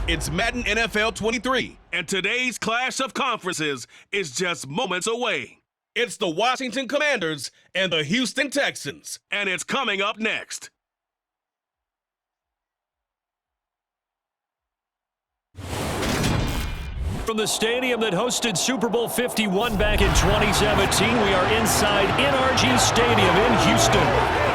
It's Madden NFL 23, and today's clash of conferences is just moments away. It's the Washington Commanders and the Houston Texans, and it's coming up next. From the stadium that hosted Super Bowl 51 back in 2017, we are inside NRG Stadium in Houston.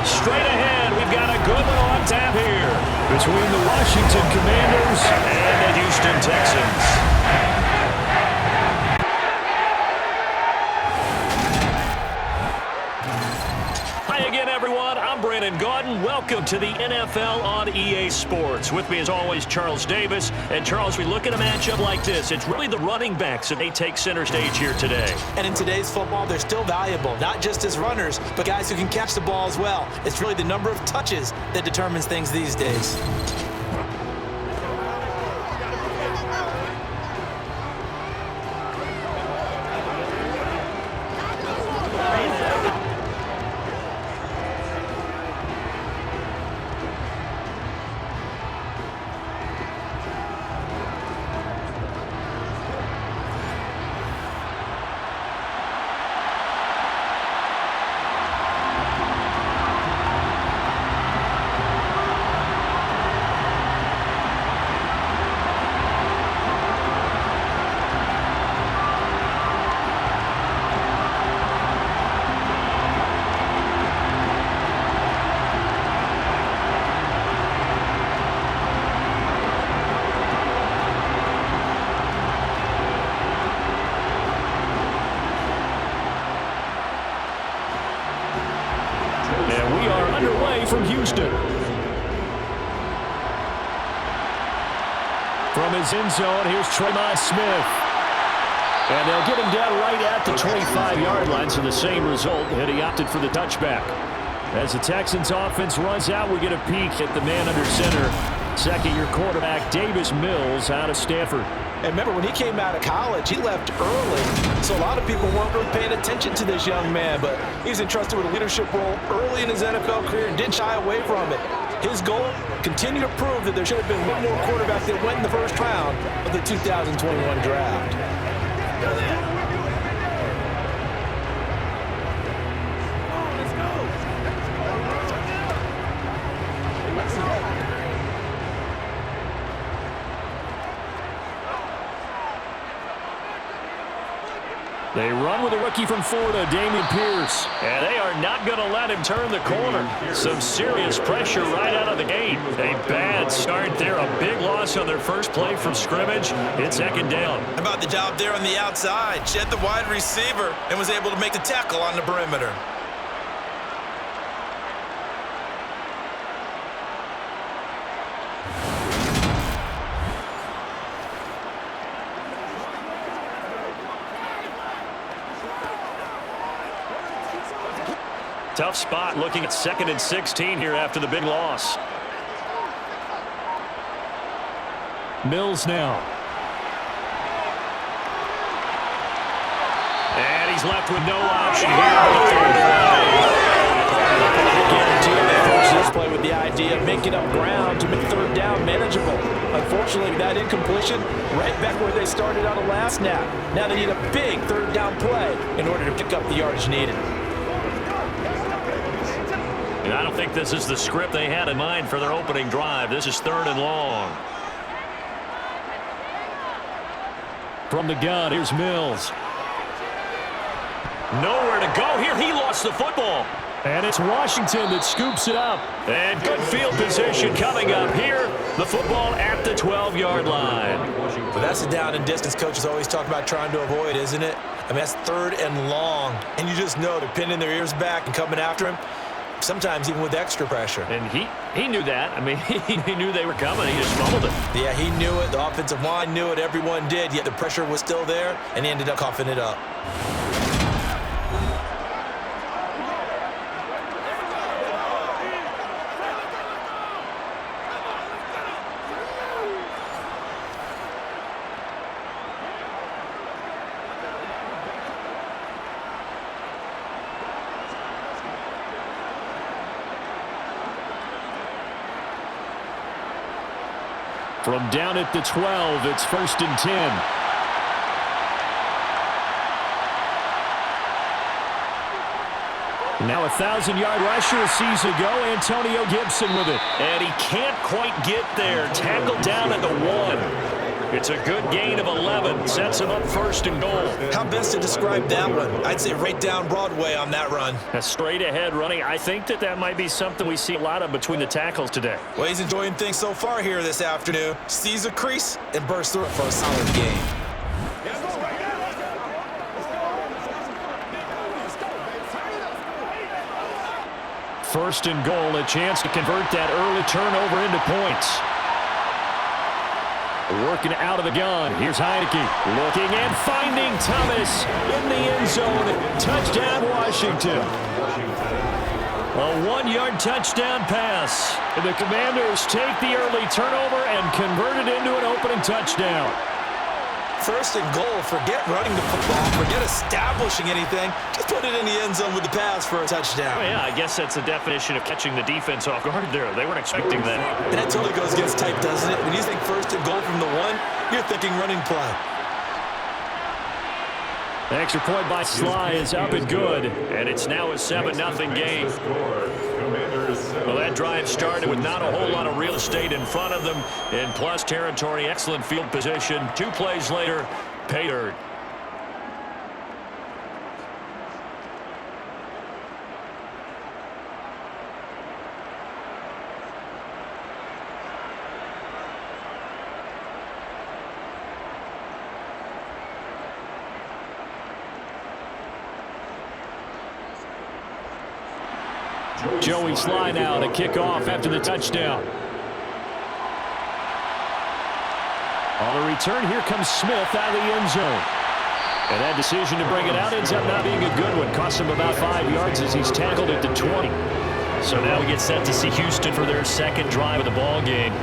Straight ahead, we've got a good one on tap here between the Washington Commanders and the Houston Texans. Hi again, everyone. I'm Brandon Gaudin. Welcome to the NFL on EA Sports. With me, as always, Charles Davis. And, Charles, we look at a matchup like this. It's really the running backs that they take center stage here today. And in today's football, they're still valuable, not just as runners, but guys who can catch the ball as well. It's really the number of touches that determines things these days. From Houston. From his end zone, here's Tremont Smith. And they'll get him down right at the 25-yard line, so the same result, and he opted for the touchback. As the Texans offense runs out, we get a peek at the man under center. Second-year quarterback Davis Mills out of Stanford. And remember, when he came out of college, he left early. So a lot of people weren't really paying attention to this young man, but he's entrusted with a leadership role early in his NFL career and didn't shy away from it. His goal, continue to prove that there should have been one more quarterback that went in the first round of the 2021 draft. They run with a rookie from Florida, Dameon Pierce. And they are not going to let him turn the corner. Some serious pressure right out of the gate. A bad start there. A big loss on their first play from scrimmage. It's second down. How about the job there on the outside? Shed the wide receiver and was able to make the tackle on the perimeter. Tough spot looking at 2nd and 16 here after the big loss. Mills now. And he's left with no option here on the third play. Guaranteed they approach this play with the idea of making up ground to make third down manageable. Unfortunately, that incompletion right back where they started on the last snap. Now they need a big third down play in order to pick up the yardage needed. And I don't think this is the script they had in mind for their opening drive. This is 3rd and long. From the gun, here's Mills. Nowhere to go here. He lost the football. And it's Washington that scoops it up. And good field position coming up here. The football at the 12-yard line. But that's the down and distance coaches always talk about trying to avoid, isn't it? I mean, that's 3rd and long. And you just know they're pinning their ears back and coming after him. Sometimes even with extra pressure. And he knew that. I mean, he knew they were coming. He just fumbled it. Yeah, he knew it. The offensive line knew it. Everyone did. Yet the pressure was still there, and he ended up coughing it up. From down at the 12, it's 1st and 10. Now a 1,000-yard rusher a season ago, Antonio Gibson with it. And he can't quite get there. Tackled down at the 1. It's a good gain of 11. Sets him up 1st and goal. How best to describe that one? I'd say right down Broadway on that run. A straight-ahead running. I think that might be something we see a lot of between the tackles today. Well, he's enjoying things so far here this afternoon. Sees a crease and bursts through it for a solid gain. 1st and goal, a chance to convert that early turnover into points. Working out of the gun. Here's Heineke. Looking and finding Thomas in the end zone. Touchdown, Washington. A 1-yard touchdown pass. And the Commanders take the early turnover and convert it into an opening touchdown. 1st and goal. Forget running the football. Forget establishing anything. Just put it in the end zone with the pass for a touchdown. Oh, yeah, I guess that's the definition of catching the defense off guard there. They weren't expecting that. That totally goes against type, doesn't it? When you think 1st and goal from the 1, you're thinking running play. The extra point by Sly is up and good, and it's now a 7-0 game. Well, that drive started with not a whole lot of real estate in front of them in plus territory. Excellent field position. 2 plays later, pay dirt. Joey Sly now to kick off after the touchdown. On the return, here comes Smith out of the end zone. And that decision to bring it out ends up not being a good one. Cost him about 5 yards as he's tackled at the 20. So now we get set to see Houston for their 2nd drive of the ball game.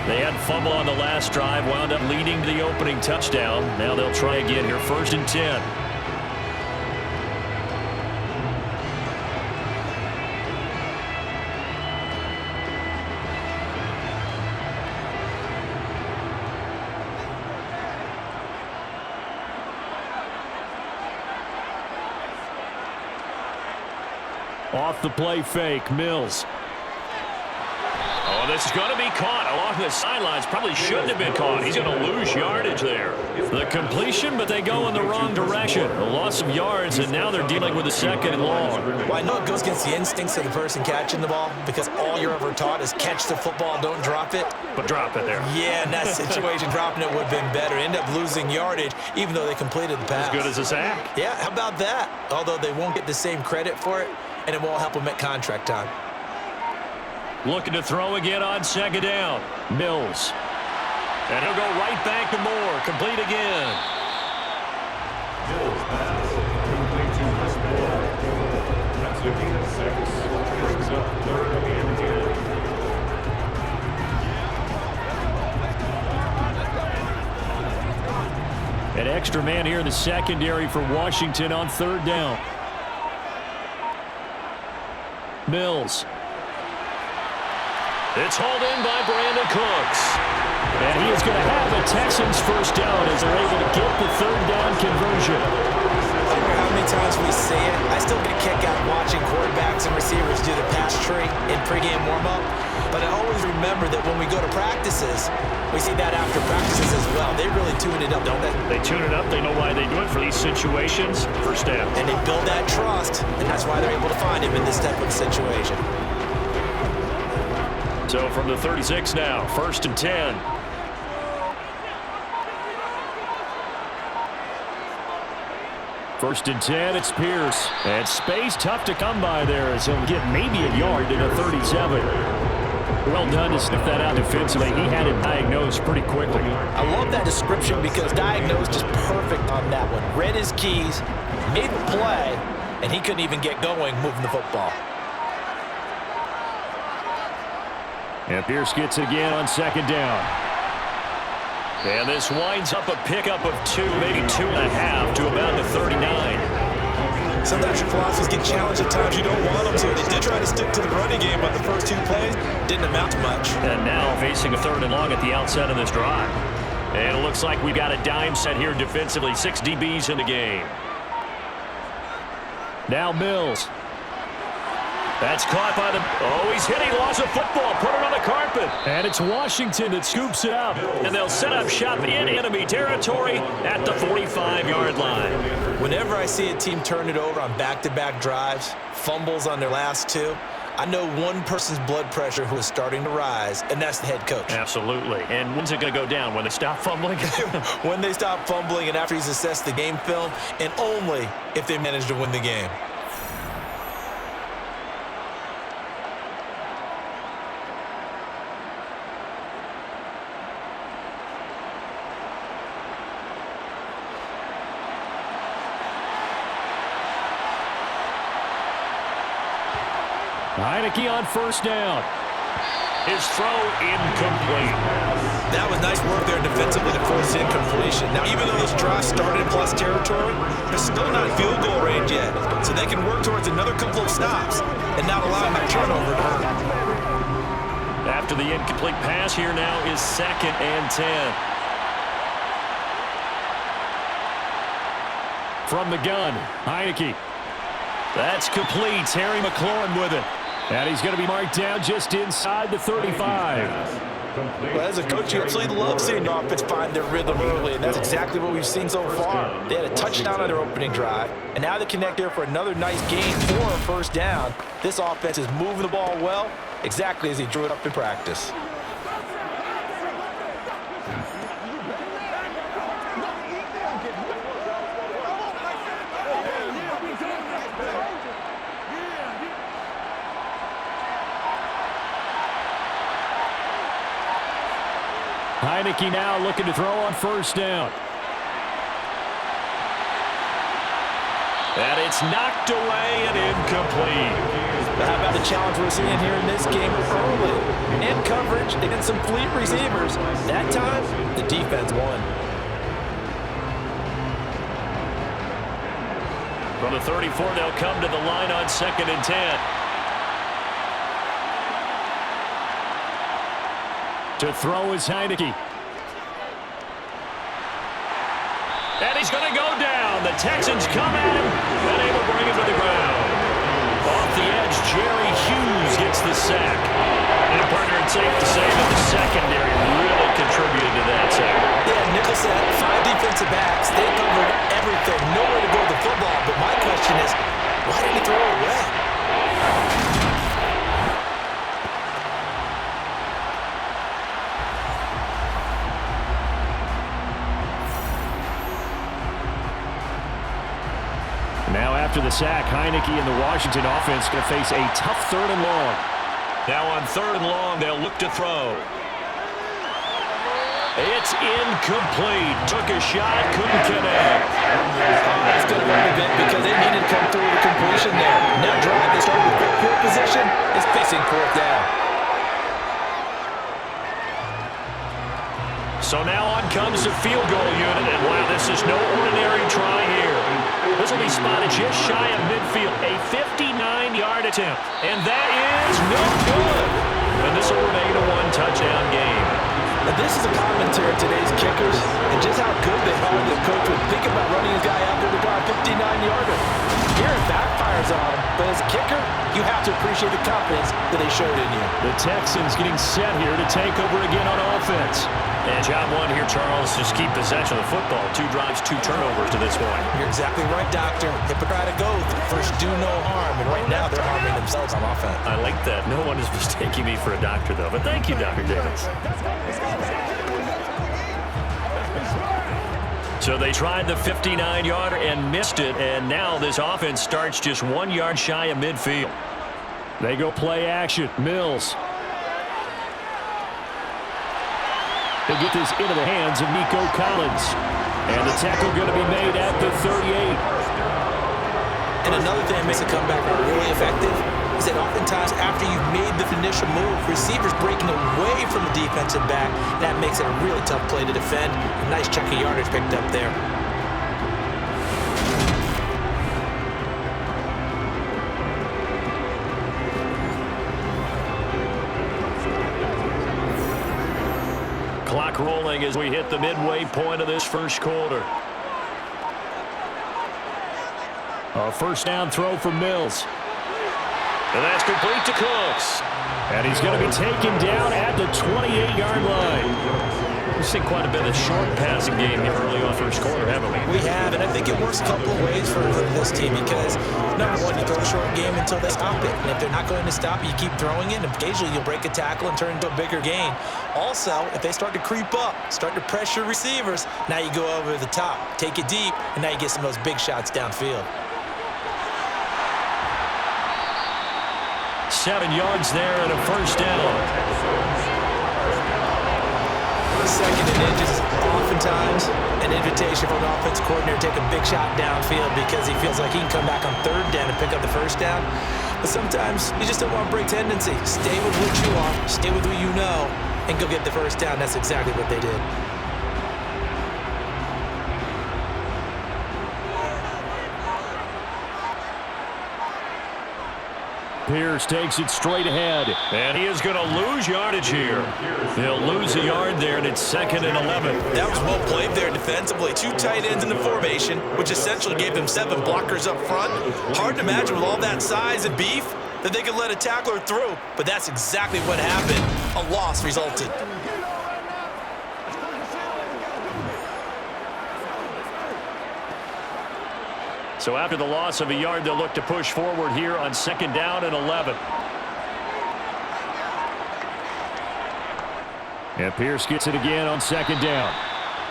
They had fumble on the last drive, wound up leading to the opening touchdown. Now they'll try again here, 1st and 10. Off the play fake, Mills. Oh, this is going to be caught along the sidelines. Probably shouldn't have been caught. He's going to lose yardage there. The completion, but they go in the wrong direction. A loss of yards, and now they're dealing with a 2nd and long. Well, I know it goes against the instincts of the person catching the ball because all you're ever taught is catch the football, don't drop it. But drop it there. Yeah, in that situation, dropping it would have been better. End up losing yardage, even though they completed the pass. As good as a sack. Yeah, how about that? Although they won't get the same credit for it, and it won't help them at contract time. Looking to throw again on 2nd down. Mills. And he'll go right back to Moore. Complete again. Mills pass. Complete to Chris Moore. That's a gain of 6. Brings up 3rd and 10. An extra man here in the secondary for Washington on 3rd down. Mills. It's hauled in by Brandon Cooks. And he is going to have the Texans 1st down as they're able to get the 3rd down conversion. I don't know how many times we see it. I still get a kick out watching quarterbacks and receivers do the pass tree in pregame warm-up. But I always remember that when we go to practices, we see that after practices as well. They really tune it up, don't they? They tune it up. They know why they do it for these situations. 1st down. And they build that trust, and that's why they're able to find him in this type of situation. So from the 36 now, 1st and 10. First and 10, it's Pierce. And space tough to come by there as he'll get maybe a yard in a 37. Well done to sniff that out defensively. He had it diagnosed pretty quickly. I love that description because diagnosed is perfect on that one. Read his keys, made the play, and he couldn't even get going moving the football. And Pierce gets it again on 2nd down. And this winds up a pickup of 2, maybe 2.5 to about the 39. Sometimes your philosophies get challenged at times you don't want them to. They did try to stick to the running game, but the first 2 plays didn't amount to much. And now facing a 3rd and long at the outset of this drive. And it looks like we got a dime set here defensively. 6 DBs in the game. Now Mills. That's caught by the... Oh, he's hitting, lost a football, put it on the carpet. And it's Washington that scoops it up. And they'll set up shop in enemy territory at the 45-yard line. Whenever I see a team turn it over on back-to-back drives, fumbles on their last 2, I know one person's blood pressure who is starting to rise, and that's the head coach. Absolutely. And when's it going to go down? When they stop fumbling? When they stop fumbling and after he's assessed the game film, and only if they manage to win the game. Heineke on 1st down. His throw incomplete. That was nice work there defensively to force incompletion. Now, even though this drive started in plus territory, they're still not in field goal range yet. So they can work towards another couple of stops and not allowing that turnover to hurt. After the incomplete pass, here now is 2nd and 10. From the gun, Heineke. That's complete. Terry McLaurin with it. And he's going to be marked down just inside the 35. Well, as a coach, you absolutely love seeing your offense find their rhythm early, and that's exactly what we've seen so far. They had a touchdown on their opening drive, and now they connect there for another nice gain for a 1st down. This offense is moving the ball well, exactly as he drew it up in practice. Heineke now looking to throw on 1st down. And it's knocked away and incomplete. But how about the challenge we're seeing here in this game early? In coverage against some fleet receivers. That time, the defense won. From the 34, they'll come to the line on 2nd and 10. To throw is Heineke. And he's going to go down. The Texans come at him and able to bring him to the ground. Off the edge, Jerry Hughes gets the sack. And partner, it's safe to say that the secondary really contributed to that sack. Yeah, Nichols had 5 defensive backs. They covered everything. Nowhere to go with the football. But my question is, why didn't he throw it away? Now after the sack, Heineke and the Washington offense going to face a tough 3rd and long. Now on 3rd and long, they'll look to throw. It's incomplete. Took a shot, couldn't connect. That's going to hurt a bit because they needed to come through with a completion there. Now drive, they started with good field position, is facing 4th down. So now on comes the field goal unit, and wow, this is no ordinary try here. This will be spotted just shy of midfield, a 59-yard attempt, and that is no good. And this will remain a 1-touchdown game. Now this is a commentary of today's kickers and just how good they are. The coach would think about running his guy out there to drive a 59-yarder. Here it backfires on him, but as a kicker, you have to appreciate the confidence that they showed in you. The Texans getting set here to take over again on offense. And job 1 here, Charles, just keep possession of the football. 2 drives, 2 turnovers to this point. You're exactly right, Doctor. Hippocratic oath. First, do no harm. And right now, they're harming themselves on offense. I like that. No one is mistaking me for a doctor, though. But thank you, Dr. Davis. So they tried the 59-yarder and missed it. And now this offense starts just 1 yard shy of midfield. They go play action. Mills. They get this into the hands of Nico Collins. And the tackle going to be made at the 38. And another thing that makes a comeback really effective is that oftentimes after you've made the initial move, receivers breaking away from the defensive back, that makes it a really tough play to defend. A nice chunk of yardage picked up there. clock rolling as we hit the midway point of this first quarter. A first down throw for Mills. And that's complete to Cooks. And he's going to be taken down at the 28-yard line. We've seen quite a bit of short passing game here early on first quarter, haven't we? We have, and I think it works a couple of ways for this team because, number one, you throw a short game until they stop it. And if they're not going to stop it, you keep throwing it, and occasionally you'll break a tackle and turn into a bigger gain. Also, if they start to creep up, start to pressure receivers, now you go over the top, take it deep, and now you get some of those big shots downfield. 7 yards there and a first down. Second and inches, oftentimes an invitation for an offensive coordinator to take a big shot downfield because he feels like he can come back on third down and pick up the first down. But sometimes you just don't want to break tendency. Stay with what you are, stay with who you know, and go get the first down. That's exactly what they did. Pierce takes it straight ahead, and he is going to lose yardage here. They'll lose a yard there, and it's 2nd and 11. That was well played there defensively. 2 tight ends in the formation, which essentially gave them 7 blockers up front. Hard to imagine with all that size and beef that they could let a tackler through, but that's exactly what happened. A loss resulted. So after the loss of a yard, they'll look to push forward here on 2nd down and 11. And Pierce gets it again on 2nd down.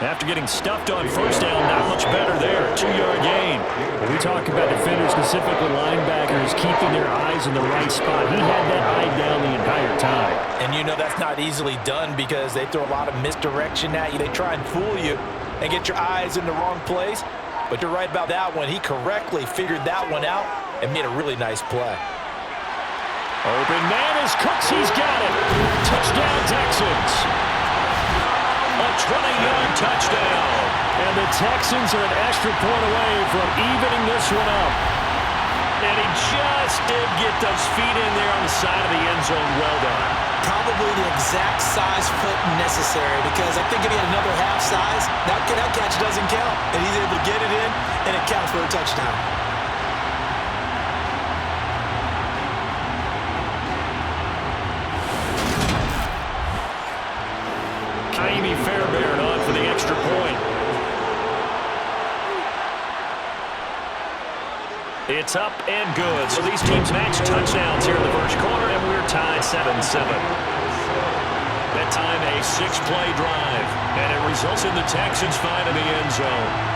After getting stuffed on first down, not much better there. 2-yard gain. When we talk about defenders, specifically linebackers, keeping their eyes in the right spot, he had that eye down the entire time. And you know that's not easily done because they throw a lot of misdirection at you. They try and fool you and get your eyes in the wrong place. But you're right about that one. He correctly figured that one out and made a really nice play. Open man is Cooks. He's got it. Touchdown, Texans. A 20-yard touchdown. And the Texans are an extra point away from evening this one up. And he just did get those feet in there on the side of the end zone. Well done. Probably the exact size foot necessary because I think if he had another half size, that catch doesn't count. And he's able to get it in, and it counts for a touchdown. Kaimi Fairbairn on for the extra point. It's up and good. So these teams match touchdowns here in the first quarter, and we're tied 7-7. That time a 6-play drive, and it results in the Texans finding the end zone.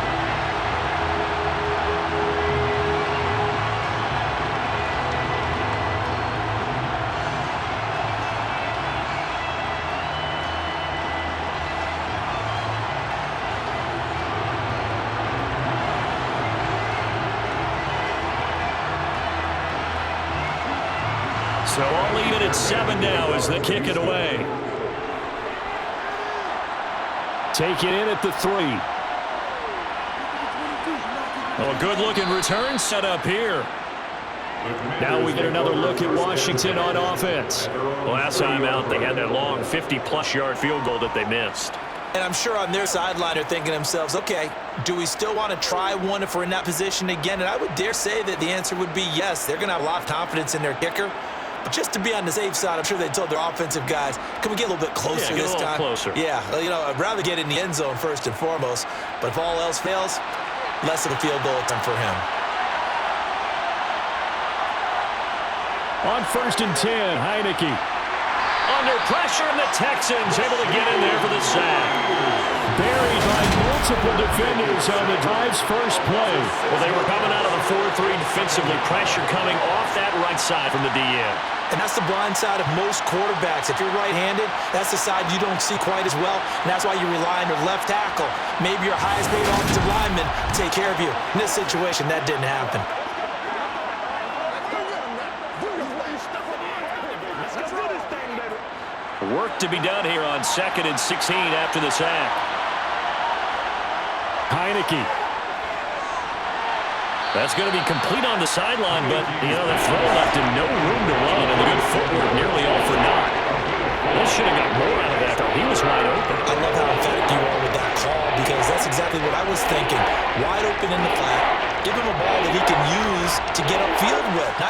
So I'll leave it at 7 now as they kick it away. Take it in at the 3. Oh, a good-looking return set up here. Now we get another look at Washington on offense. Last time out, they had that long 50-plus yard field goal that they missed. And I'm sure on their sideline they're thinking to themselves, okay, do we still want to try one if we're in that position again? And I would dare say that the answer would be yes. They're going to have a lot of confidence in their kicker. But just to be on the safe side, I'm sure they told their offensive guys, can we get a little bit closer this time? Closer. Yeah, you know, I'd rather get in the end zone first and foremost. But if all else fails, less of a field goal attempt for him. On 1st and 10, Heineke. Under pressure, and the Texans able to get in there for the sack. Buried by multiple defenders on the drive's first play. Well, they were coming out of the 4-3 defensively. Pressure coming off that right side from the DN. And that's the blind side of most quarterbacks. If you're right-handed, that's the side you don't see quite as well. And that's why you rely on your left tackle. Maybe your highest-paid offensive lineman to take care of you. In this situation, that didn't happen. Work to be done here on 2nd and 16 after the sack. Heineke. That's going to be complete on the sideline, but, you know, the throw left him no room to run, and the good footwork nearly all for naught. They should have got more out of that, though. He was wide open. I love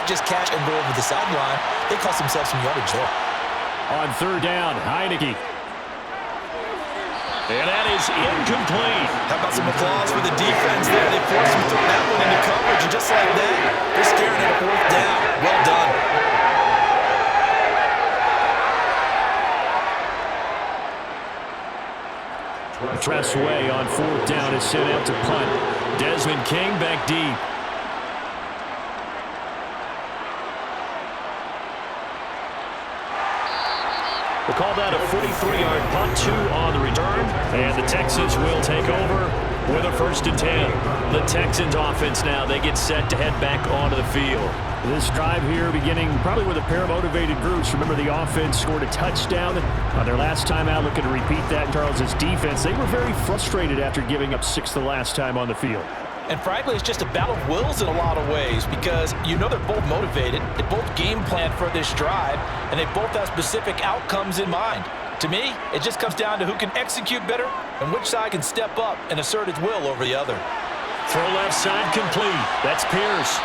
not just catch and go over the sideline. They cost themselves some yardage there. On third down, Heineke. And that is incomplete. How about some applause for the defense there? They forced him to throw that one into coverage, and just like that, they're staring at a fourth down. Well done. Tressway on fourth down is sent out to punt. Desmond King back deep. We'll call that a 43-yard punt, 2 on the return, and the Texans will take over with a 1st and 10. The Texans offense now, they get set to head back onto the field. This drive here beginning probably with a pair of motivated groups. Remember, the offense scored a touchdown on their last time out. Looking to repeat that. Charles' defense, they were very frustrated after giving up 6 the last time on the field. And frankly, it's just a battle of wills in a lot of ways because you know they're both motivated. They both game plan for this drive, and they both have specific outcomes in mind. To me, it just comes down to who can execute better and which side can step up and assert its will over the other. Throw left side complete. That's Pierce.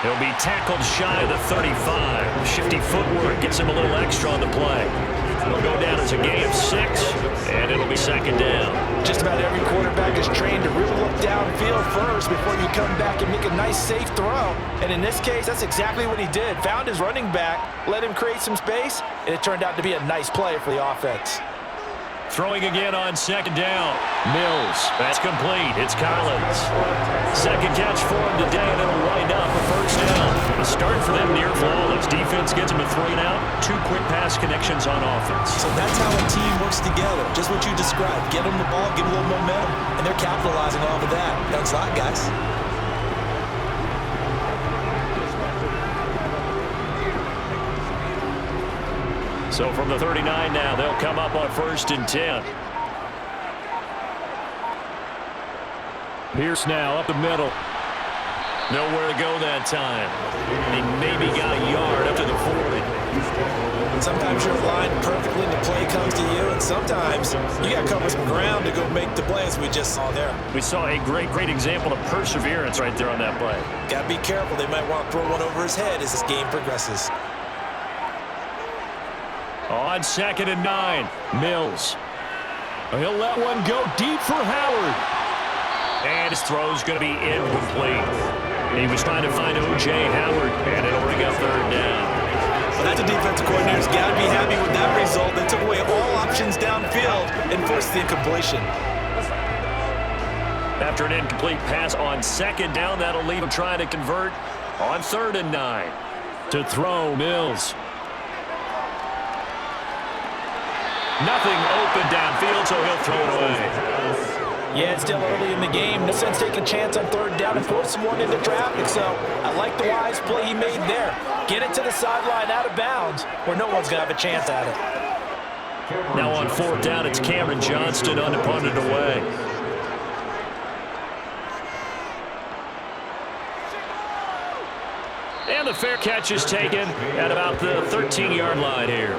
He'll be tackled shy of the 35. Shifty footwork gets him a little extra on the play. It'll go down as a gain of 6, and it'll be 2nd down. Just about every quarterback is trained to really look downfield first before you come back and make a nice, safe throw. And in this case, that's exactly what he did. Found his running back, let him create some space, and it turned out to be a nice play for the offense. Throwing again on 2nd down. Mills. That's complete. It's Collins. 2nd catch for him today, and it'll wind up a 1st down. The start for them near flawless. Defense gets them a 3 and out. 2 quick pass connections on offense. So that's how a team works together. Just what you described. Get them the ball, give them a little momentum, and they're capitalizing off of that. Thanks a lot, guys. So from the 39 now, they'll come up on 1st and 10. Pierce now up the middle. Nowhere to go that time. He maybe got a yard up to the 40. Sometimes you're aligned perfectly and the play comes to you, and sometimes you got to cover some ground to go make the play, as we just saw there. We saw a great example of perseverance right there on that play. Got to be careful. They might want to throw one over his head as this game progresses. On 2nd and 9, Mills. He'll let one go deep for Howard. And his throw's going to be incomplete. He was trying to find O.J. Howard, and it'll bring up 3rd down. Well, that's a defensive coordinator's got to be happy with that result. They took away all options downfield and forced the incompletion. After an incomplete pass on 2nd down, that'll leave him trying to convert on 3rd and 9. To throw, Mills. Nothing open downfield, so he'll throw it away. Yeah, it's still early in the game. No sense taking a chance on 3rd down and forcing one into traffic. So I like the wise play he made there. Get it to the sideline out of bounds where no one's going to have a chance at it. Now on 4th down, it's Cameron Johnston unpunted away. And the fair catch is taken at about the 13-yard line here.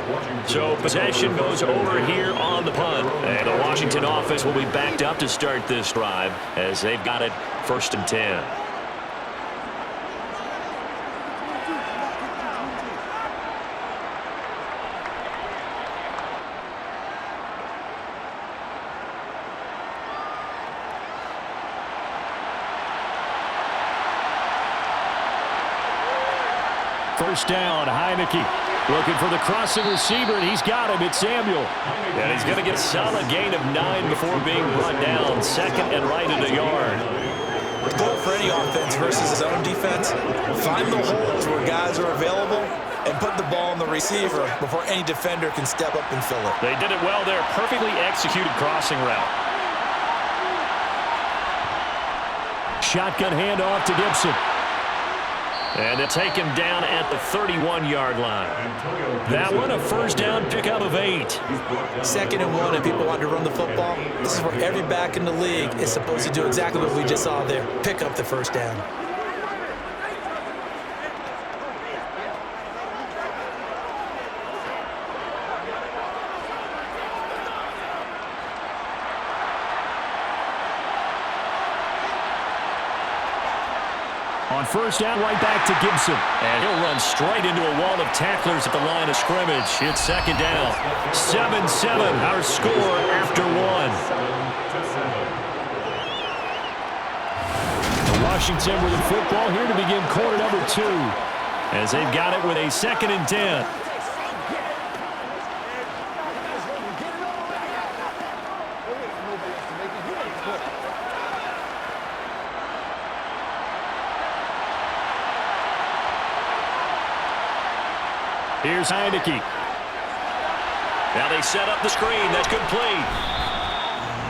So possession goes over here on the punt. And the Washington offense will be backed up to start this drive as they've got it 1st and 10. First down, Heineke looking for the crossing receiver, and he's got him. It's Samuel. And he's going to get a solid gain of 9 before being brought down. 2nd and right at a yard. The goal for any offense versus his own defense, find the holes where guys are available and put the ball on the receiver before any defender can step up and fill it. They did it well there. Perfectly executed crossing route. Shotgun handoff to Gibson. And they'll take him down at the 31-yard line. That one, a 1st down pickup of 8. 2nd and 1, and people want to run the football. This is where every back in the league is supposed to do exactly what we just saw there. Pick up the 1st down. On on first down, right back to Gibson. And he'll run straight into a wall of tacklers at the line of scrimmage. It's second down. 7-7, our score after one. Washington with the football here to begin quarter number 2. As they've got it with a 2nd and 10. Here's Heineke. Now they set up the screen. That's complete.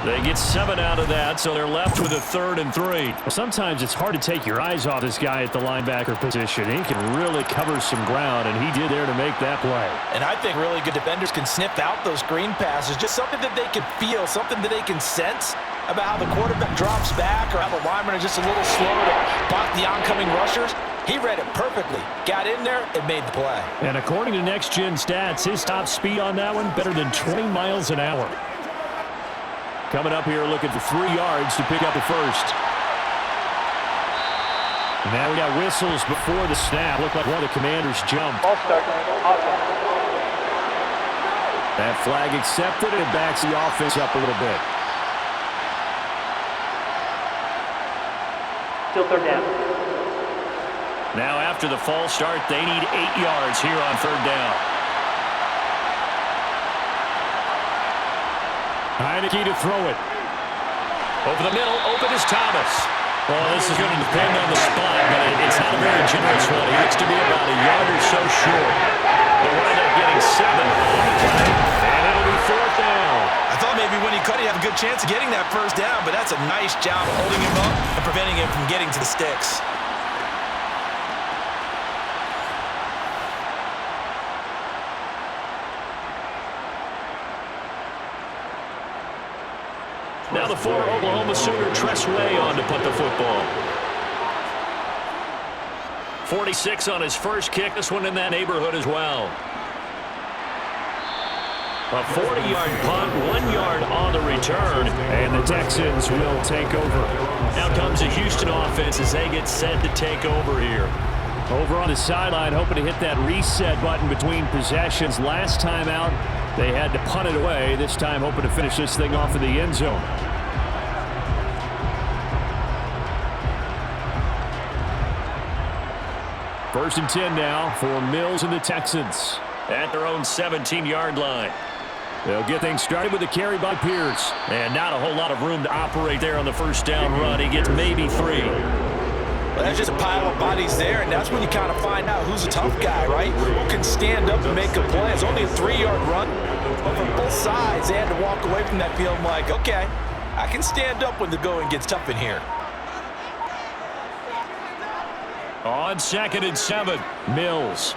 They get 7 out of that, so they're left with a 3rd and 3. Well, sometimes it's hard to take your eyes off this guy at the linebacker position. He can really cover some ground, and he did there to make that play. And I think really good defenders can sniff out those screen passes, just something that they can feel, something that they can sense about how the quarterback drops back or how the linemen are just a little slow to block the oncoming rushers. He read it perfectly, got in there, and made the play. And according to Next Gen Stats, his top speed on that one better than 20 miles an hour. Coming up here looking for 3 yards to pick up the first. Now we got whistles before the snap. Looked like one of the Commanders jumped. That flag accepted, and it backs the offense up a little bit. Still 3rd down. Now after the false start, they need 8 yards here on 3rd down. Heineke to throw it. Over the middle, open is Thomas. Well, this is going to depend on the spot, but it's not a very generous one. He looks to be about a yard or so short. They'll wind up getting 7 on the play, and it'll be 4th down. I thought maybe when he cut, he'd have a good chance of getting that first down, but that's a nice job holding him up and preventing him from getting to the sticks. Now the former Oklahoma Sooner Tress Way on to put the football. 46 on his first kick. This one in that neighborhood as well. A 40-yard punt, 1 yard on the return, and the Texans will take over. Now comes the Houston offense as they get set to take over here. Over on the sideline, hoping to hit that reset button between possessions. Last time out, they had to punt it away. This time, hoping to finish this thing off in the end zone. First and 10 now for Mills and the Texans at their own 17-yard line. They'll get things started with a carry by Pierce. And not a whole lot of room to operate there on the first down run. He gets maybe 3. Well, that's just a pile of bodies there, and that's when you kind of find out who's a tough guy, right? Who can stand up and make a play. It's only a 3-yard run, but from both sides, they had to walk away from that field like, okay, I can stand up when the going gets tough in here. On 2nd and 7, Mills.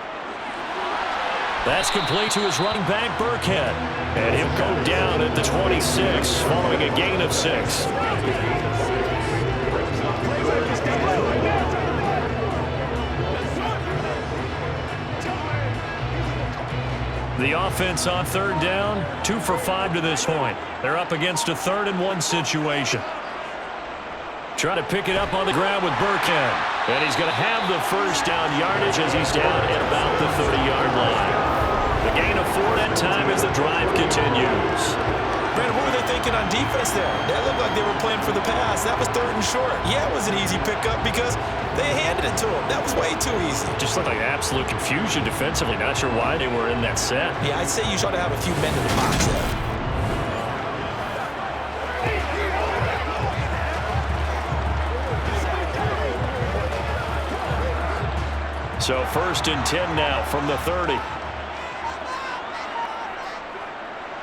That's complete to his running back, Burkhead. And he'll go down at the 26 following a gain of 6. The offense on 3rd down, 2 for 5 to this point. They're up against a 3rd and 1 situation. Trying to pick it up on the ground with Burkhead. And he's going to have the first down yardage as he's down at about the 30-yard line. The gain of 4 that time as the drive continues. Brandon, what were they thinking on defense there? That looked like they were playing for the pass. That was 3rd and short. Yeah, it was an easy pickup because they handed it to him. That was way too easy. Just looked like absolute confusion defensively. Not sure why they were in that set. Yeah, I'd say you should have a few men in the box there. So 1st and 10 now from the 30.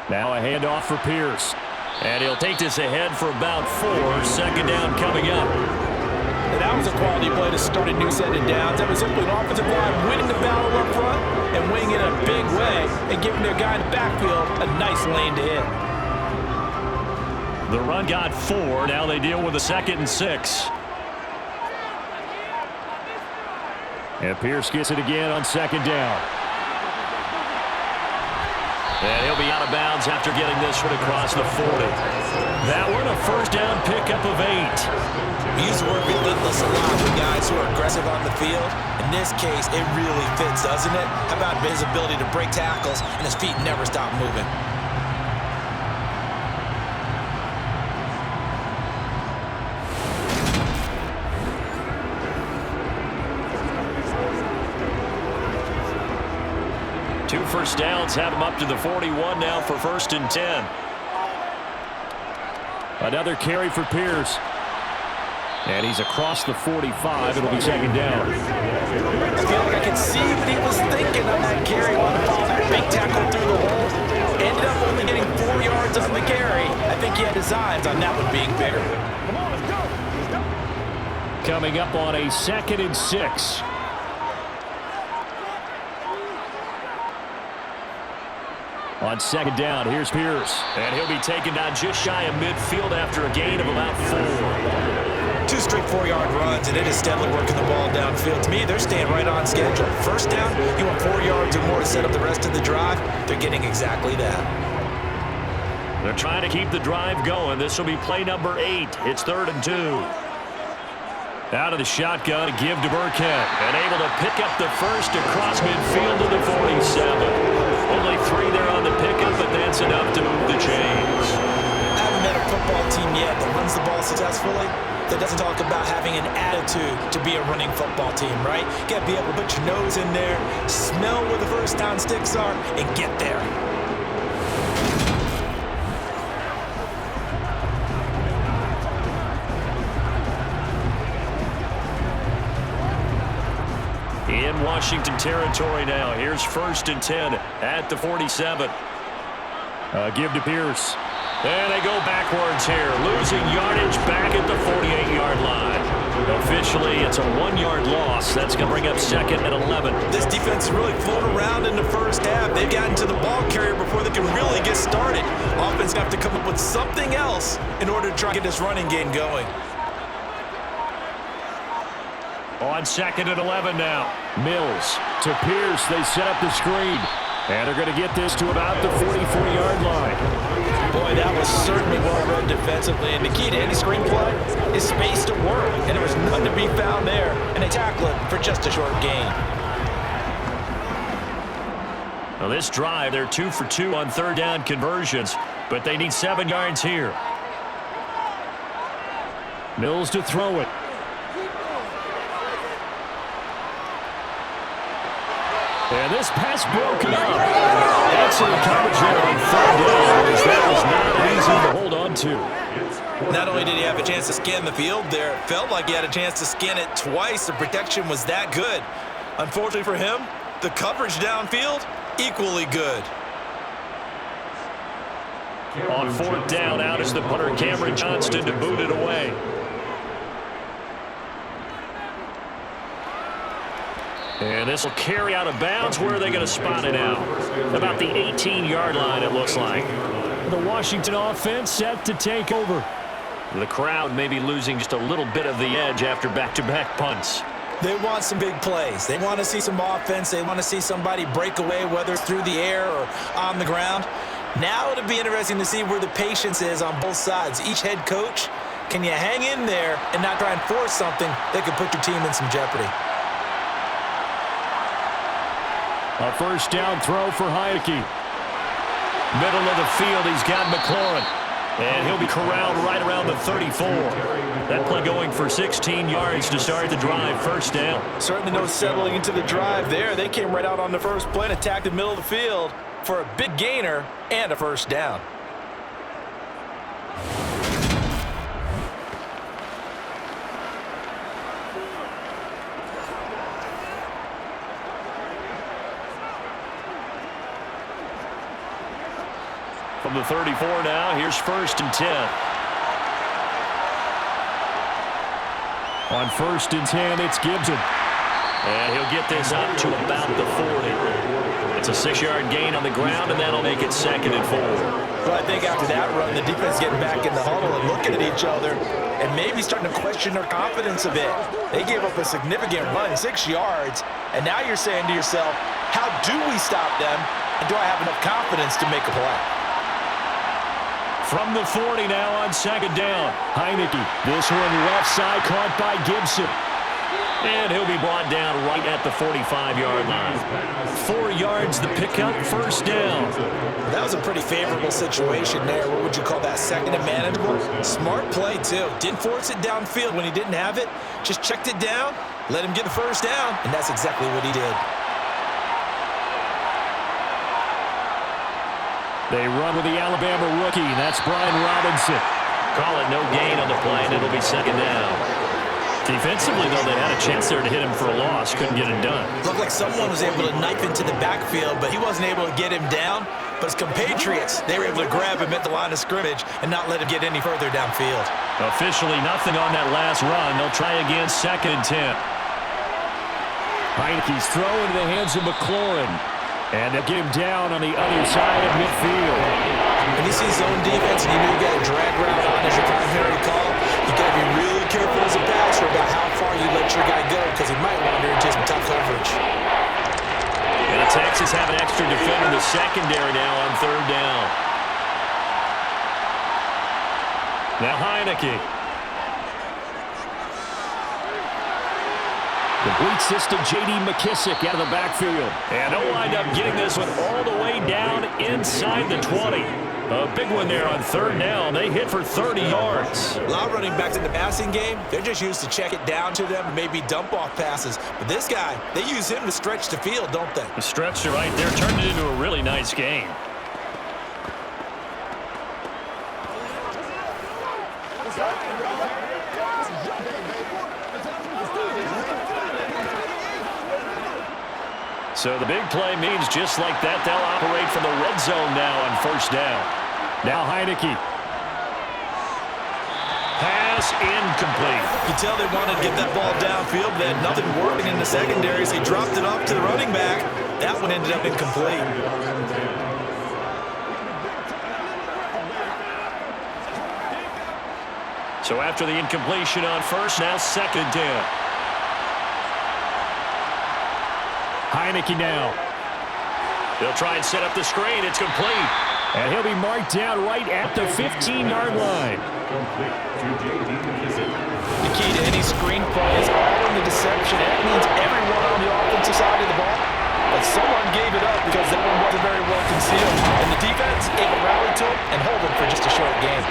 Now a handoff for Pierce. And he'll take this ahead for about 4. 2nd down coming up. And that was a quality play to start a new set of downs. That was simply an offensive line winning the battle up front and winning it in a big way and giving their guy in the backfield a nice lane to hit. The run got 4. Now they deal with a 2nd and 6. And Pierce gets it again on 2nd down. And he'll be out of bounds after getting this one across the 40. That one a first down pickup of 8. We use the word relentless a lot with guys who are aggressive on the field. In this case, it really fits, doesn't it? How about his ability to break tackles and his feet never stop moving? Two first downs have him up to the 41 now for 1st and 10. Another carry for Pierce. And he's across the 45. It'll be 2nd down. I feel like I can see what he was thinking on that carry. One ball, that big tackle through the hole. Ended up only getting 4 yards on the carry. I think he had his eyes on that one being bigger. Coming up on a 2nd and 6. On 2nd down, here's Pierce. And he'll be taken down just shy of midfield after a gain of about 4. 2 straight 4-yard runs, and it is steadily working the ball downfield. To me, they're staying right on schedule. First down, you want 4 yards or more to set up the rest of the drive. They're getting exactly that. They're trying to keep the drive going. This will be play number 8. It's 3rd and 2. Out of the shotgun, a give to Burkhead. And able to pick up the first across midfield to the 47. Only 3 there on the pickup, but that's enough to move the chains. I haven't met a football team yet that runs the ball successfully that doesn't talk about having an attitude to be a running football team, right? You got to be able to put your nose in there, smell where the first down sticks are, and get there. In Washington territory now. Here's 1st and 10 at the 47. Give to Pierce. And they go backwards here. Losing yardage back at the 48-yard line. Officially, it's a 1-yard loss. That's going to bring up 2nd and 11. This defense is really floating around in the first half. They've gotten to the ball carrier before they can really get started. Offense have to come up with something else in order to try to get this running game going. On 2nd and 11 now. Mills to Pierce. They set up the screen. And they're going to get this to about the 44-yard line. Boy, that was certainly well read defensively. And the key to any screenplay is space to work. And there was none to be found there. And they tackle it for just a short gain. Well, this drive, they're 2 for 2 on 3rd down conversions. But they need 7 yards here. Mills to throw it. And this pass broken up. Excellent coverage there on 3rd down, as that was not easy to hold on to. Not only did he have a chance to scan the field there, it felt like he had a chance to scan it twice. The protection was that good. Unfortunately for him, the coverage downfield, equally good. On 4th down, out is the punter, Cameron Johnston, to boot it away. And this will carry out of bounds. Where are they going to spot it now? About the 18-yard line, it looks like. The Washington offense set to take over. The crowd may be losing just a little bit of the edge after back-to-back punts. They want some big plays. They want to see some offense. They want to see somebody break away, whether it's through the air or on the ground. Now it'll be interesting to see where the patience is on both sides. Each head coach, can you hang in there and not try and force something that could put your team in some jeopardy? A 1st down throw for Heinicke. Middle of the field, he's got McLaurin. And he'll be corralled right around the 34. That play going for 16 yards to start the drive. 1st down. Certainly no settling into the drive there. They came right out on the first play and attacked the middle of the field for a big gainer and a 1st down. From the 34 now, here's 1st and 10. On 1st and 10, it's Gibson. And he'll get this up to about the 40. It's a 6-yard gain on the ground, and that'll make it 2nd and 4. But I think after that run, the defense getting back in the huddle and looking at each other and maybe starting to question their confidence a bit. They gave up a significant run, 6 yards, and now you're saying to yourself, how do we stop them, and do I have enough confidence to make a play? From the 40 now on second down. Heineke. This one left side caught by Gibson. And he'll be brought down right at the 45-yard line. 4 yards the pickup, first down. That was a pretty favorable situation there. What would you call that? Second and manageable? Smart play, too. Didn't force it downfield when he didn't have it. Just checked it down, let him get the first down, and that's exactly what he did. They run with the Alabama rookie. That's Brian Robinson. Call it no gain on the play, and it'll be second down. Defensively, though, they had a chance there to hit him for a loss. Couldn't get it done. Looked like someone was able to knife into the backfield, but he wasn't able to get him down. But his compatriots, they were able to grab him at the line of scrimmage and not let him get any further downfield. Officially nothing on that last run. They'll try again, 2nd and 10. Heineke's throw into the hands of McLaurin. And they'll get him down on the other side of midfield. When you see zone defense and you know you got a drag route on as your primary call, you got to be really careful as a passer about how far you let your guy go because he might wander into some tough coverage. And the Texans have an extra defender in the secondary now on 3rd down. Now Heineke. Complete system, J.D. McKissick out of the backfield. And they'll wind up getting this one all the way down inside the 20. A big one there on 3rd down. They hit for 30 yards. A lot of running backs in the passing game, they're just used to check it down to them and maybe dump off passes. But this guy, they use him to stretch the field, don't they? The stretch right there turned it into a really nice game. So the big play means just like that, they'll operate from the red zone now on 1st down. Now Heineke. Pass incomplete. You can tell they wanted to get that ball downfield. They had nothing working in the secondary, so they dropped it off to the running back. That one ended up incomplete. So after the incompletion on 1st, now 2nd down. Heineke now. They'll try and set up the screen. It's complete. And he'll be marked down right at the 15-yard line. The key to any screen play is all in the deception. That means everyone on the offensive side of the ball. But someone gave it up because that one wasn't very well concealed. And the defense able to rally to him and hold him for just a short game.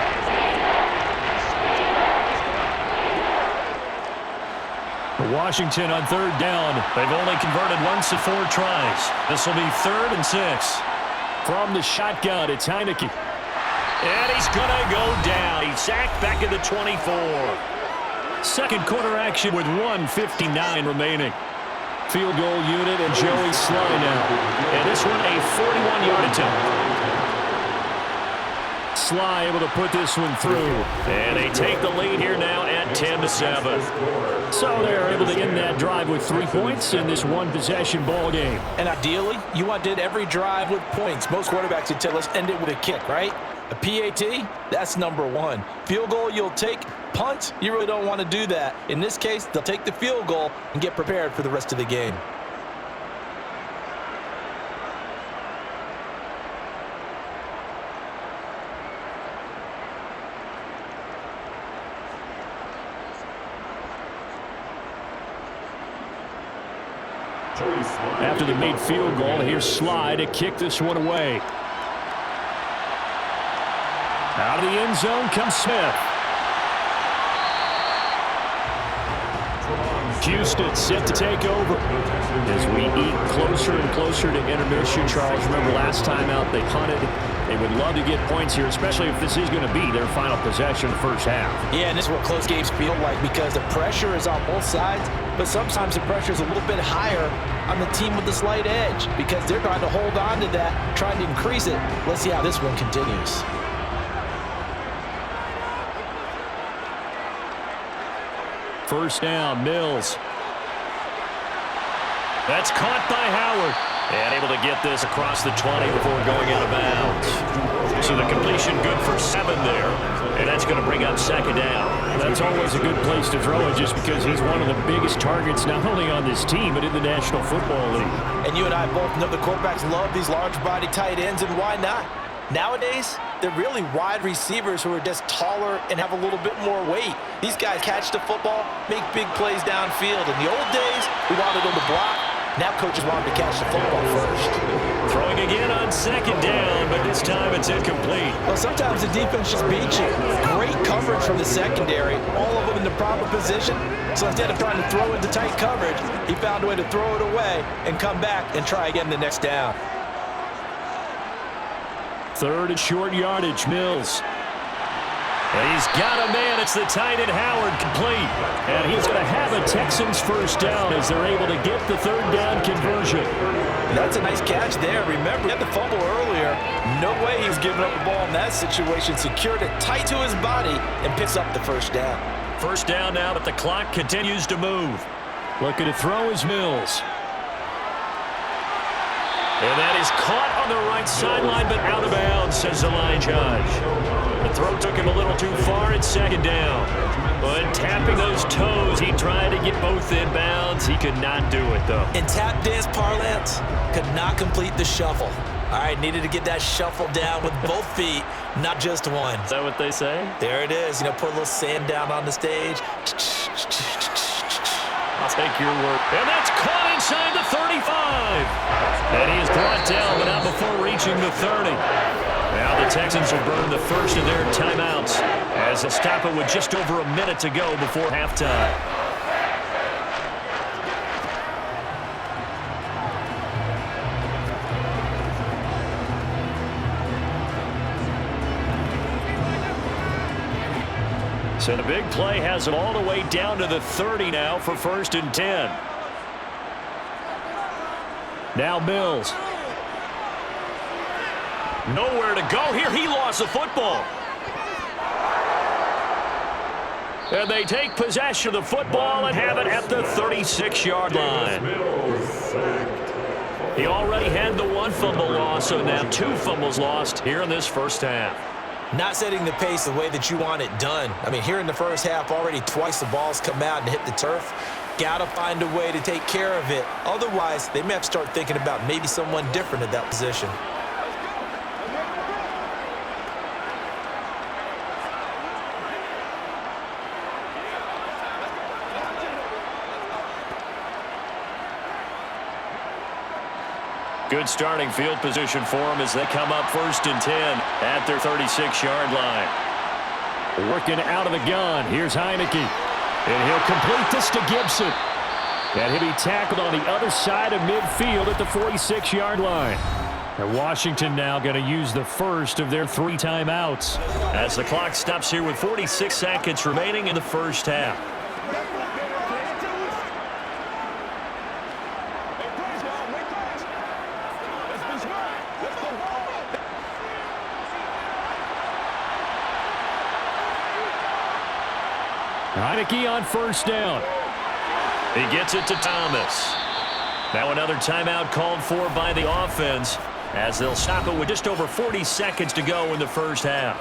Washington on 3rd down. They've only converted once at 4 tries. This will be 3rd and 6. From the shotgun, it's Heineke. And he's going to go down. He's sacked back at the 24. 2nd quarter action with 1:59 remaining. Field goal unit and Joey Sly now. And this one a 41-yard attempt. Sly able to put this one through. And they take the lead here now at 10-7. So they're able to end that drive with 3 points in this one-possession ball game. And ideally, you want to end every drive with points. Most quarterbacks would tell us end it with a kick, right? A PAT, that's number 1. Field goal, you'll take. Punt, you really don't want to do that. In this case, they'll take the field goal and get prepared for the rest of the game. After the made field goal, here's Sly to kick this one away. Out of the end zone comes Smith. Houston set to take over. As we eat closer and closer to intermission, Charles, remember last time out they punted. They would love to get points here, especially if this is going to be their final possession first half. Yeah, and this is what close games feel like because the pressure is on both sides, but sometimes the pressure is a little bit higher on the team with the slight edge because they're trying to hold on to that, trying to increase it. Let's see how this one continues. First down, Mills. That's caught by Howard. And able to get this across the 20 before going out of bounds. So the completion good for 7 there. And that's going to bring up 2nd down. That's always a good place to throw it just because he's one of the biggest targets not only on this team but in the National Football League. And you and I both know the quarterbacks love these large body tight ends, and why not? Nowadays, they're really wide receivers who are just taller and have a little bit more weight. These guys catch the football, make big plays downfield. In the old days, we wanted them to block. Now coaches want them to catch the football first. Throwing again on second down, but this time it's incomplete. Well, sometimes the defense just beats you. Great coverage from the secondary, all of them in the proper position. So instead of trying to throw into tight coverage, he found a way to throw it away and come back and try again the next down. Third and short yardage, Mills. And he's got a man. It's the tight end Howard, complete. And he's going to have a Texans first down as they're able to get the third down conversion. That's a nice catch there. Remember, he had the fumble earlier. No way he was giving up the ball in that situation. Secured it tight to his body and picks up the first down. First down now, but the clock continues to move. Looking to throw is Mills. And that is caught on the right sideline, but out of bounds, says the line judge. The throw took him a little too far at second down. But tapping those toes, he tried to get both in bounds. He could not do it, though. In tap dance parlance, could not complete the shuffle. All right, needed to get that shuffle down with both feet, not just one. Is that what they say? There it is. You know, put a little sand down on the stage. I'll take your word. And that's caught inside the 35. And he is brought down, but not before reaching the 30. Now the Texans will burn the first of their timeouts as they'll stop it with just over a minute to go before halftime. So the big play has it all the way down to the 30 now for 1st and 10. Now Mills. Nowhere to go here. He lost the football. And they take possession of the football and have it at the 36-yard line. He already had the one fumble loss, so now 2 fumbles lost here in this first half. Not setting the pace the way that you want it done. I mean, here in the first half, already twice the ball's come out and hit the turf. Got to find a way to take care of it. Otherwise, they may have to start thinking about maybe someone different at that position. Good starting field position for them as they come up 1st and 10 at their 36-yard line. Working out of the gun. Here's Heineke. And he'll complete this to Gibson. And he'll be tackled on the other side of midfield at the 46-yard line. And Washington now going to use the first of their 3 timeouts as the clock stops here with 46 seconds remaining in the first half. Heineke on 1st down. He gets it to Thomas. Now another timeout called for by the offense as they'll stop it with just over 40 seconds to go in the first half.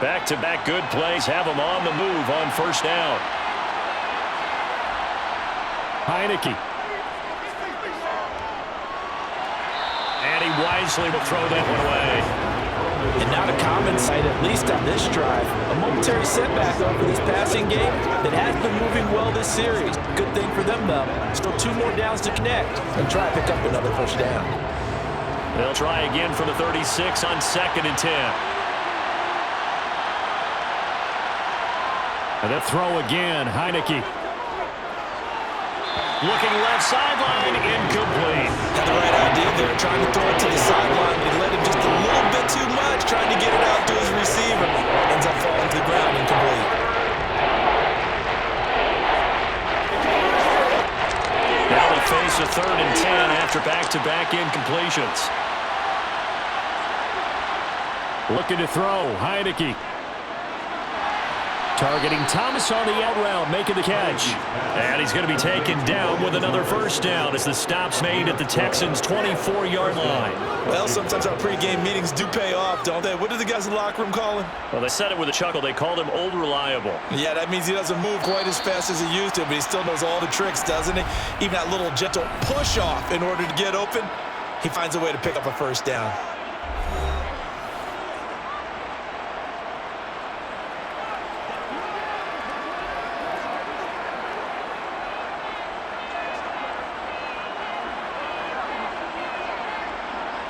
Back-to-back good plays have them on the move on 1st down. Heineke. And he wisely will throw that one away. And not a common sight, at least on this drive. A momentary setback though for this passing game that has been moving well this series. Good thing for them though. Still 2 more downs to connect and try to pick up another first down. They'll try again from the 36 on 2nd and 10. And a throw again, Heineke. Looking left sideline, incomplete. Had the right idea there, trying to throw it to the sideline, but he let him just a little bit too much, trying to get it out to his receiver. Ends up falling to the ground, incomplete. Now they face a 3rd and 10 after back-to-back incompletions. Looking to throw, Heineke. Targeting Thomas on the out route, making the catch. And he's going to be taken down with another first down as the stop's made at the Texans' 24-yard line. Well, sometimes our pregame meetings do pay off, don't they? What do the guys in the locker room call him? Well, they said it with a chuckle. They called him Old Reliable. Yeah, that means he doesn't move quite as fast as he used to, but he still knows all the tricks, doesn't he? Even that little gentle push-off in order to get open, he finds a way to pick up a first down.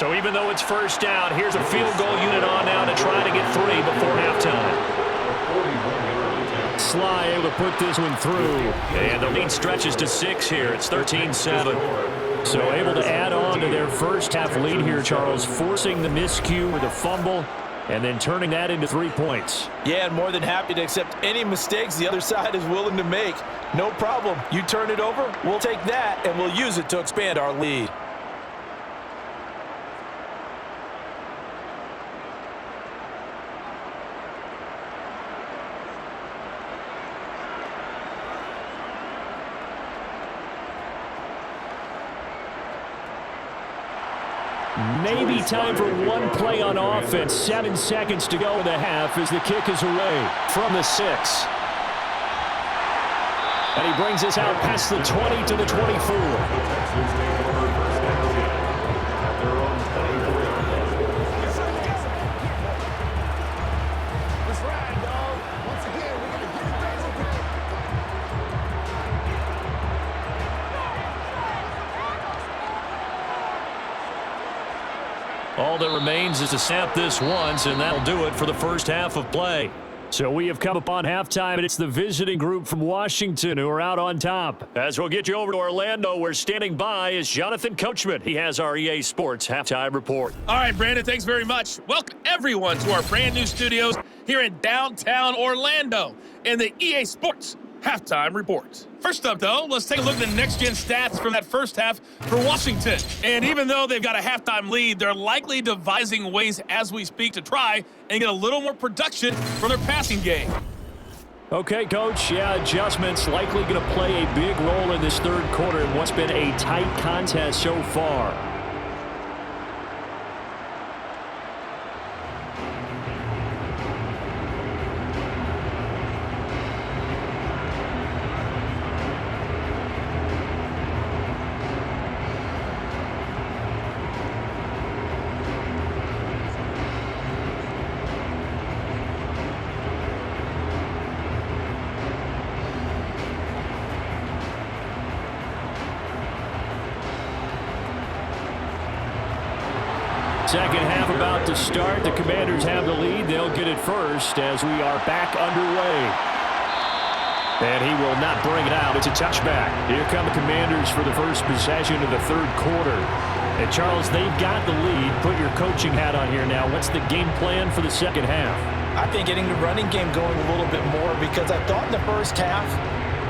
So even though it's first down, here's a field goal unit on now to try to get 3 before halftime. Sly able to put this one through. And the lead stretches to 6 here. It's 13-7. So able to add on to their first half lead here, Charles, forcing the miscue with a fumble and then turning that into 3 points. Yeah, and more than happy to accept any mistakes the other side is willing to make. No problem. You turn it over, we'll take that, and we'll use it to expand our lead. Maybe time for one play on offense. 7 seconds to go in the half as the kick is away from the 6. And he brings us out past the 20 to the 24. All that remains is to snap this once, and that'll do it for the first half of play. So we have come upon halftime, and it's the visiting group from Washington who are out on top. As we'll get you over to Orlando, where standing by is Jonathan Coachman. He has our EA Sports halftime report. All right, Brandon, thanks very much. Welcome, everyone, to our brand new studios here in downtown Orlando in the EA Sports halftime report. First up, though, let's take a look at the next-gen stats from that first half for Washington. And even though they've got a halftime lead, they're likely devising ways as we speak to try and get a little more production from their passing game. Okay, Coach, yeah, adjustments likely going to play a big role in this third quarter in what's been a tight contest so far. Second half about to start. The Commanders have the lead. They'll get it first as we are back underway. And he will not bring it out. It's a touchback. Here come the Commanders for the first possession of the third quarter. And, Charles, they've got the lead. Put your coaching hat on here now. What's the game plan for the second half? I think getting the running game going a little bit more, because I thought in the first half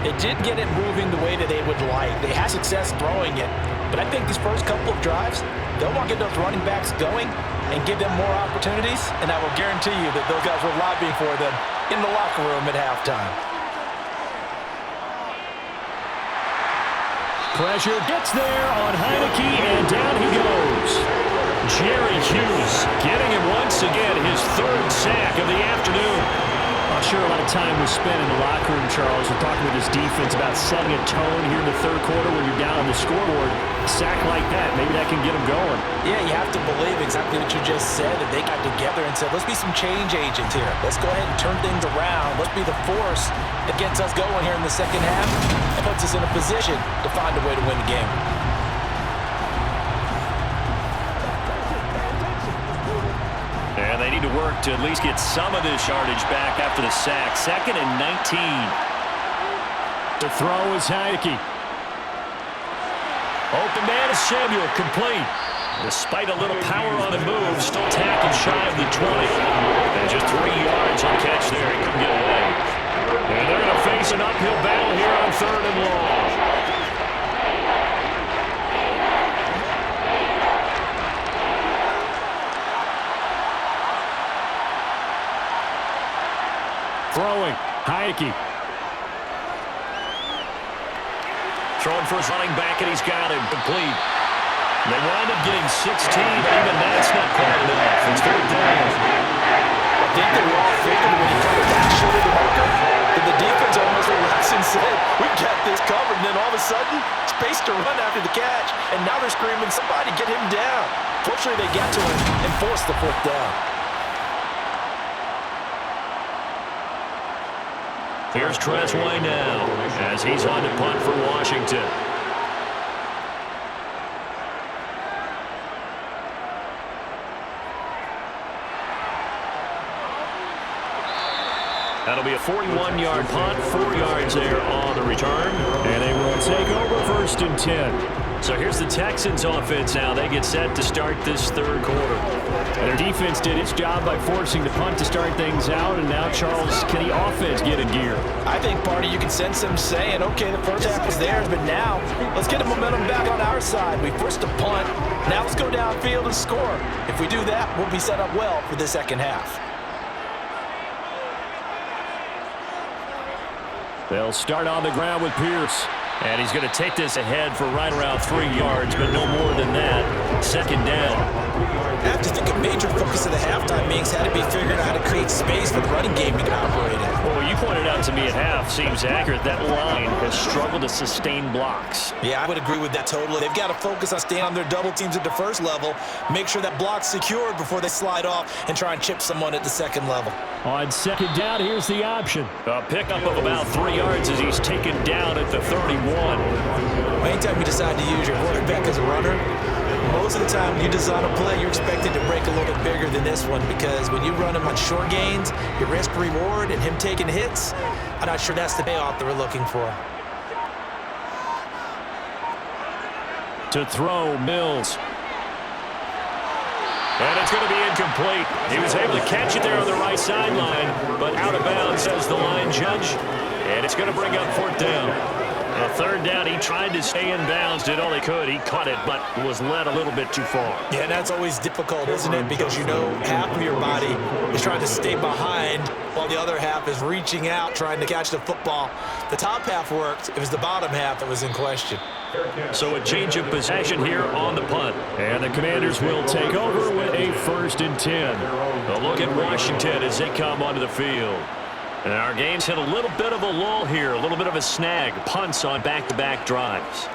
it did get it moving the way that they would like. They had success throwing it. But I think these first couple of drives, they'll want to get those running backs going and give them more opportunities, and I will guarantee you that those guys were lobbying for them in the locker room at halftime. Pressure gets there on Heineke, and down he goes. Jerry Hughes getting him once again, his third sack of the afternoon. I'm sure a lot of time was spent in the locker room, Charles. We're talking with his defense about setting a tone here in the third quarter when you're down on the scoreboard. A sack like that, maybe that can get them going. Yeah, you have to believe exactly what you just said, that they got together and said, let's be some change agents here. Let's go ahead and turn things around. Let's be the force that gets us going here in the second half and puts us in a position to find a way to win the game. And they need to work to at least get some of this yardage back after the sack. 2nd and 19. The throw is Heineke. Open man is Samuel, complete. Despite a little power on the move, still tackled shy of the 20. And just 3 yards on catch there. He couldn't get away. And they're going to face an uphill battle here on 3rd and long. Throwing. Heineke. Throwing for his running back, and he's got him complete. They wind up getting 16, but even that's not quite enough. It's third down. I think they were all figured when he covered that shoulder to marker, that the defense almost relaxed and said, we've got this covered. And then all of a sudden, space to run after the catch. And now they're screaming, somebody get him down. Fortunately, they got to him and forced the fourth down. Here's Tresway now as he's on to punt for Washington. That'll be a 41-yard punt, 4 yards there on the return. And they will take over 1st and 10. So here's the Texans offense now. They get set to start this third quarter. And their defense did its job by forcing the punt to start things out. And now, Charles, can the offense get in gear? I think, Barty, you can sense them saying, okay, the first half was theirs, but now let's get the momentum back on our side. We forced a punt. Now let's go downfield and score. If we do that, we'll be set up well for the second half. They'll start on the ground with Pierce. And he's going to take this ahead for right around 3 yards, but no more than that. Second down. I have to think a major focus of the halftime meetings had to be figuring out how to create space for the running game to operate in. Well, what you pointed out to me at half seems accurate. That line has struggled to sustain blocks. Yeah, I would agree with that totally. They've got to focus on staying on their double teams at the first level, make sure that block's secured before they slide off and try and chip someone at the second level. On second down, here's the option. A pickup of about 3 yards as he's taken down at the 31. Anytime you decide to use your quarterback as a runner, most of the time when you design a play, you're expected to break a little bit bigger than this one, because when you run him on short gains, your risk reward and him taking hits, I'm not sure that's the payoff that we're looking for. To throw, Mills. And it's going to be incomplete. He was able to catch it there on the right sideline, but out of bounds, says the line judge. And it's going to bring up 4th down. A 3rd down, he tried to stay in bounds, did all he could. He caught it, but was led a little bit too far. Yeah, and that's always difficult, isn't it? Because you know half of your body is trying to stay behind while the other half is reaching out, trying to catch the football. The top half worked. It was the bottom half that was in question. So a change of possession here on the punt. And the Commanders will take over with a 1st and 10. A look at Washington as they come onto the field. And our game's hit a little bit of a lull here, a little bit of a snag. Punts on back-to-back drives.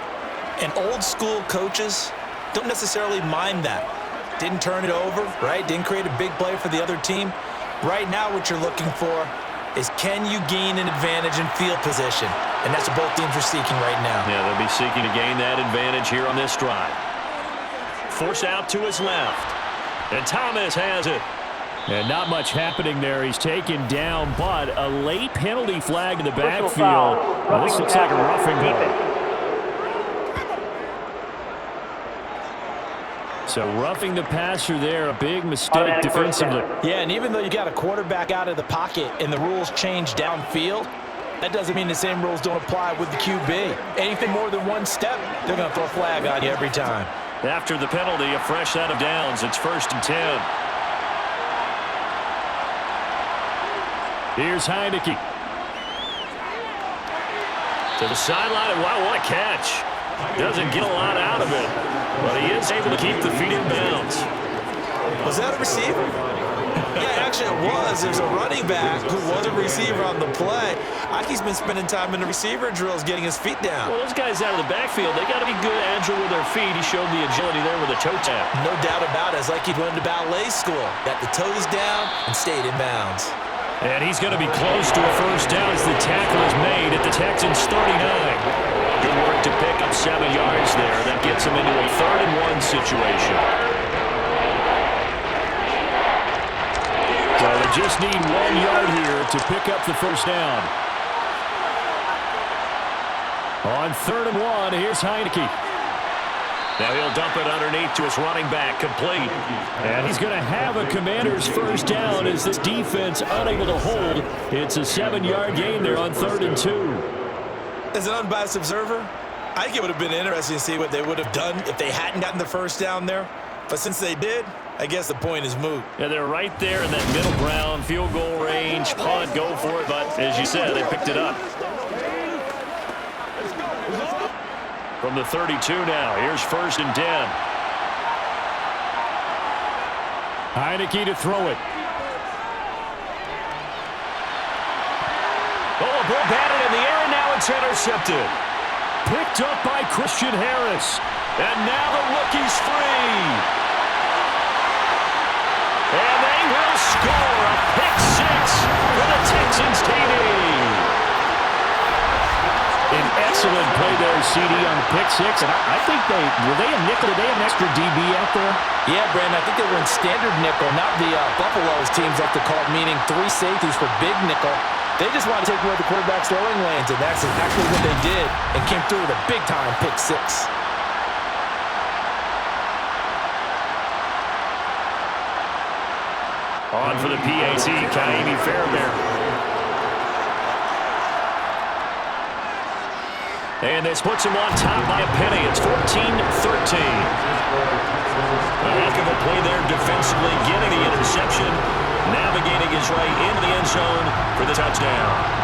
And old school coaches don't necessarily mind that. Didn't turn it over, right? Didn't create a big play for the other team. Right now what you're looking for is, can you gain an advantage in field position? And that's what both teams are seeking right now. Yeah, they'll be seeking to gain that advantage here on this drive. Forced out to his left. And Thomas has it. And not much happening there. He's taken down, but a late penalty flag in the backfield. Well, this looks like a roughing ball. So roughing the passer there, a big mistake defensively. Yeah, and even though you got a quarterback out of the pocket and the rules change downfield, that doesn't mean the same rules don't apply with the QB. Anything more than one step, they're going to throw a flag on you every time. After the penalty, a fresh set of downs. It's 1st and 10. Here's Heineke. To the sideline, and wow, what a catch. Doesn't get a lot out of it, but he is able to keep the feet in bounds. Was that a receiver? Yeah, actually it was. There's a running back who was a receiver on the play. He's been spending time in the receiver drills getting his feet down. Well, those guys out of the backfield, they got to be good, agile with their feet. He showed the agility there with a toe tap. No doubt about it. It's like he'd went to ballet school. Got the toes down and stayed in bounds. And he's going to be close to a 1st down as the tackle is made at the Texans' 39. Good work to pick up 7 yards there. That gets him into a 3rd and 1 situation. So they just need 1 yard here to pick up the 1st down. On 3rd and 1, here's Heineke. Now he'll dump it underneath to his running back, complete. And he's going to have a Commander's 1st down as this defense unable to hold. It's a 7-yard gain there on 3rd and 2. As an unbiased observer, I think it would have been interesting to see what they would have done if they hadn't gotten the 1st down there. But since they did, I guess the point is moot. Yeah, they're right there in that middle ground, field goal range, punt, go for it. But as you said, they picked it up. From the 32 now, here's 1st and 10. Heineke to throw it. Oh, a ball batted in the air, and now it's intercepted. Picked up by Christian Harris. And now the rookie's free. And they will score a pick 6 for the Texans TD. An excellent play there, CD, on the pick 6. And I think were they a nickel? Did they have an extra DB out there? Yeah, Brandon, I think they were in standard nickel, not the Buffalo's teams like to call it, meaning 3 safeties for big nickel. They just want to take away the quarterback's throwing lanes, and that's exactly what they did, and came through with a big-time pick 6. On for the PAT, Kaimi Fairbairn. And this puts him on top by a penny. It's 14-13. A heck of a play there defensively, getting the interception, navigating his way into the end zone for the touchdown.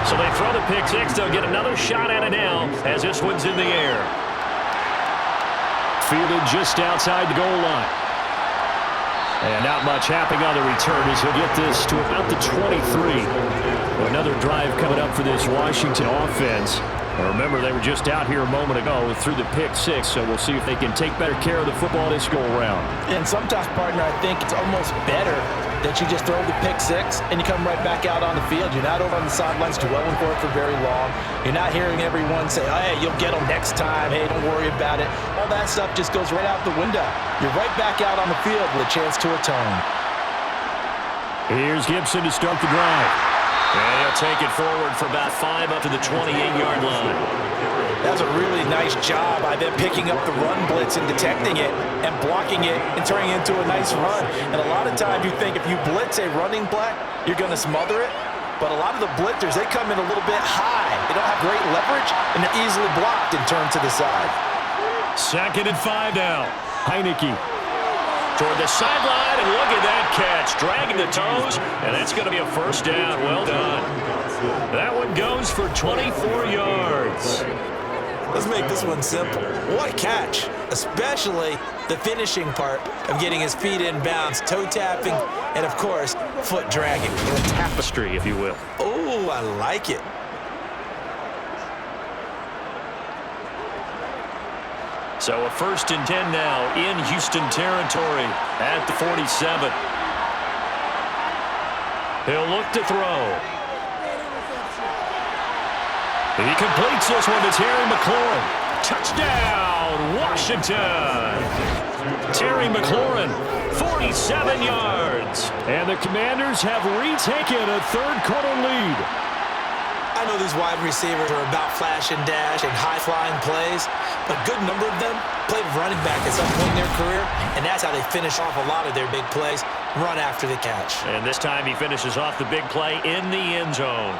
So they throw the pick 6. They'll get another shot at it now as this one's in the air. Fielded just outside the goal line. And not much happening on the return as he'll get this to about the 23. Another drive coming up for this Washington offense. Remember, they were just out here a moment ago through the pick 6, so we'll see if they can take better care of the football this go-around. And sometimes, partner, I think it's almost better that you just throw the pick 6 and you come right back out on the field. You're not over on the sidelines dwelling for it for very long. You're not hearing everyone say, oh, hey, you'll get them next time. Hey, don't worry about it. All that stuff just goes right out the window. You're right back out on the field with a chance to atone. Here's Gibson to start the drive. And he'll take it forward for about 5 up to the 28-yard line. That's a really nice job by them picking up the run blitz and detecting it and blocking it and turning it into a nice run. And a lot of times you think if you blitz a running back, you're going to smother it. But a lot of the blitzers, they come in a little bit high. They don't have great leverage, and they're easily blocked and turned to the side. 2nd and 5 now. Heineke toward the sideline, and look at that catch. Dragging the toes, and that's going to be a 1st down. Well done. That one goes for 24 yards. Let's make this one simple. What a catch, especially the finishing part of getting his feet in bounds, toe tapping, and of course, foot dragging. A tapestry, if you will. Oh, I like it. So a 1st and 10 now in Houston territory at the 47. He'll look to throw. He completes this one to Terry McLaurin. Touchdown, Washington. Terry McLaurin, 47 yards. And the Commanders have retaken a 3rd-quarter lead. I know these wide receivers are about flash and dash and high-flying plays, but a good number of them played running back at some point in their career, and that's how they finish off a lot of their big plays, run after the catch. And this time he finishes off the big play in the end zone.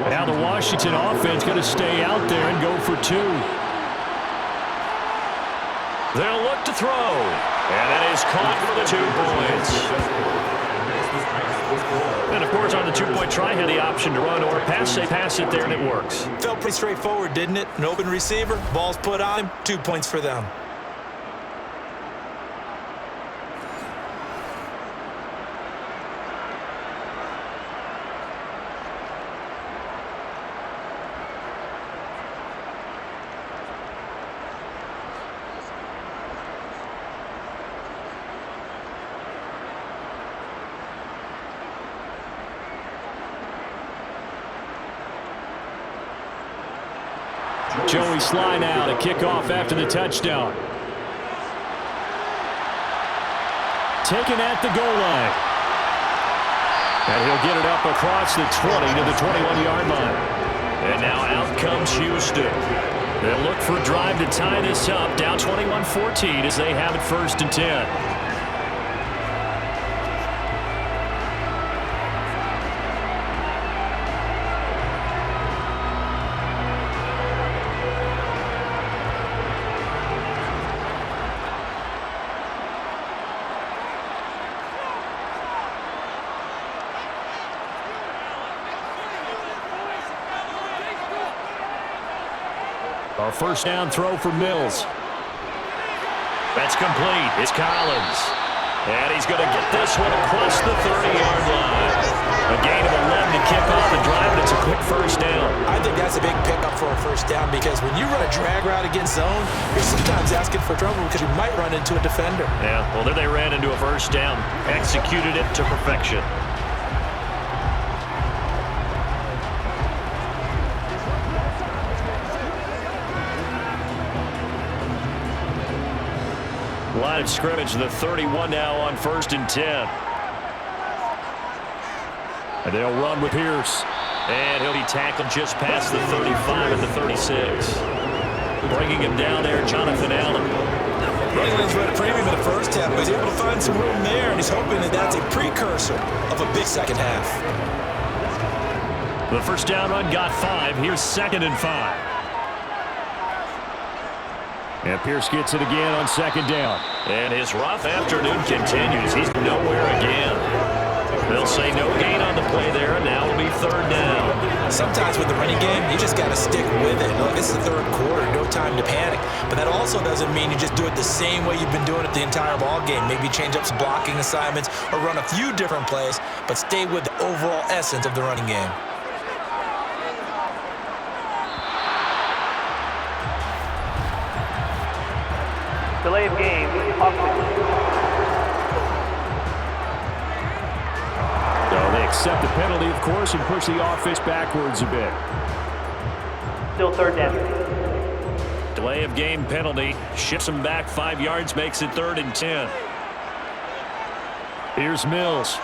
Now the Washington offense going to stay out there and go for 2. They'll look to throw, and that is caught for the 2 points. And, of course, on the 2-point try, had the option to run or pass. They pass it there, and it works. Felt pretty straightforward, didn't it? An open receiver, ball's put on him, 2 points for them. Joey Sly now to kick off after the touchdown. Taken at the goal line. And he'll get it up across the 20 to the 21-yard line. And now out comes Houston. They'll look for a drive to tie this up, down 21-14 as they have it 1st and 10. A 1st down throw for Mills. That's complete. It's Collins. And he's going to get this one across the 30-yard line. A gain of 11 to kick off the drive, and it's a quick 1st down. I think that's a big pickup for a 1st down because when you run a drag route against zone, you're sometimes asking for trouble because you might run into a defender. Yeah, well, then they ran into a 1st down. Executed it to perfection. Line of scrimmage, the 31 now on 1st and 10. And they'll run with Pierce. And he'll be tackled just past the 35 at the 36. Bringing him down there, Jonathan Allen. Running lanes run a premium in the 1st half, but he's able to find some room there, and he's hoping that that's a precursor of a big 2nd half. The 1st down run got 5. Here's 2nd and 5. And Pierce gets it again on 2nd down. And his rough afternoon continues. He's nowhere again. They'll say no gain on the play there, and now it'll be 3rd down. Sometimes with the running game, you just got to stick with it. Look, this is the 3rd quarter, no time to panic. But that also doesn't mean you just do it the same way you've been doing it the entire ball game. Maybe change up some blocking assignments or run a few different plays, but stay with the overall essence of the running game. Delay of game, So they accept the penalty, of course, and push the offense backwards a bit. Still 3rd down. Delay of game penalty. Shifts them back 5 yards, makes it 3rd and 10. Here's Mills.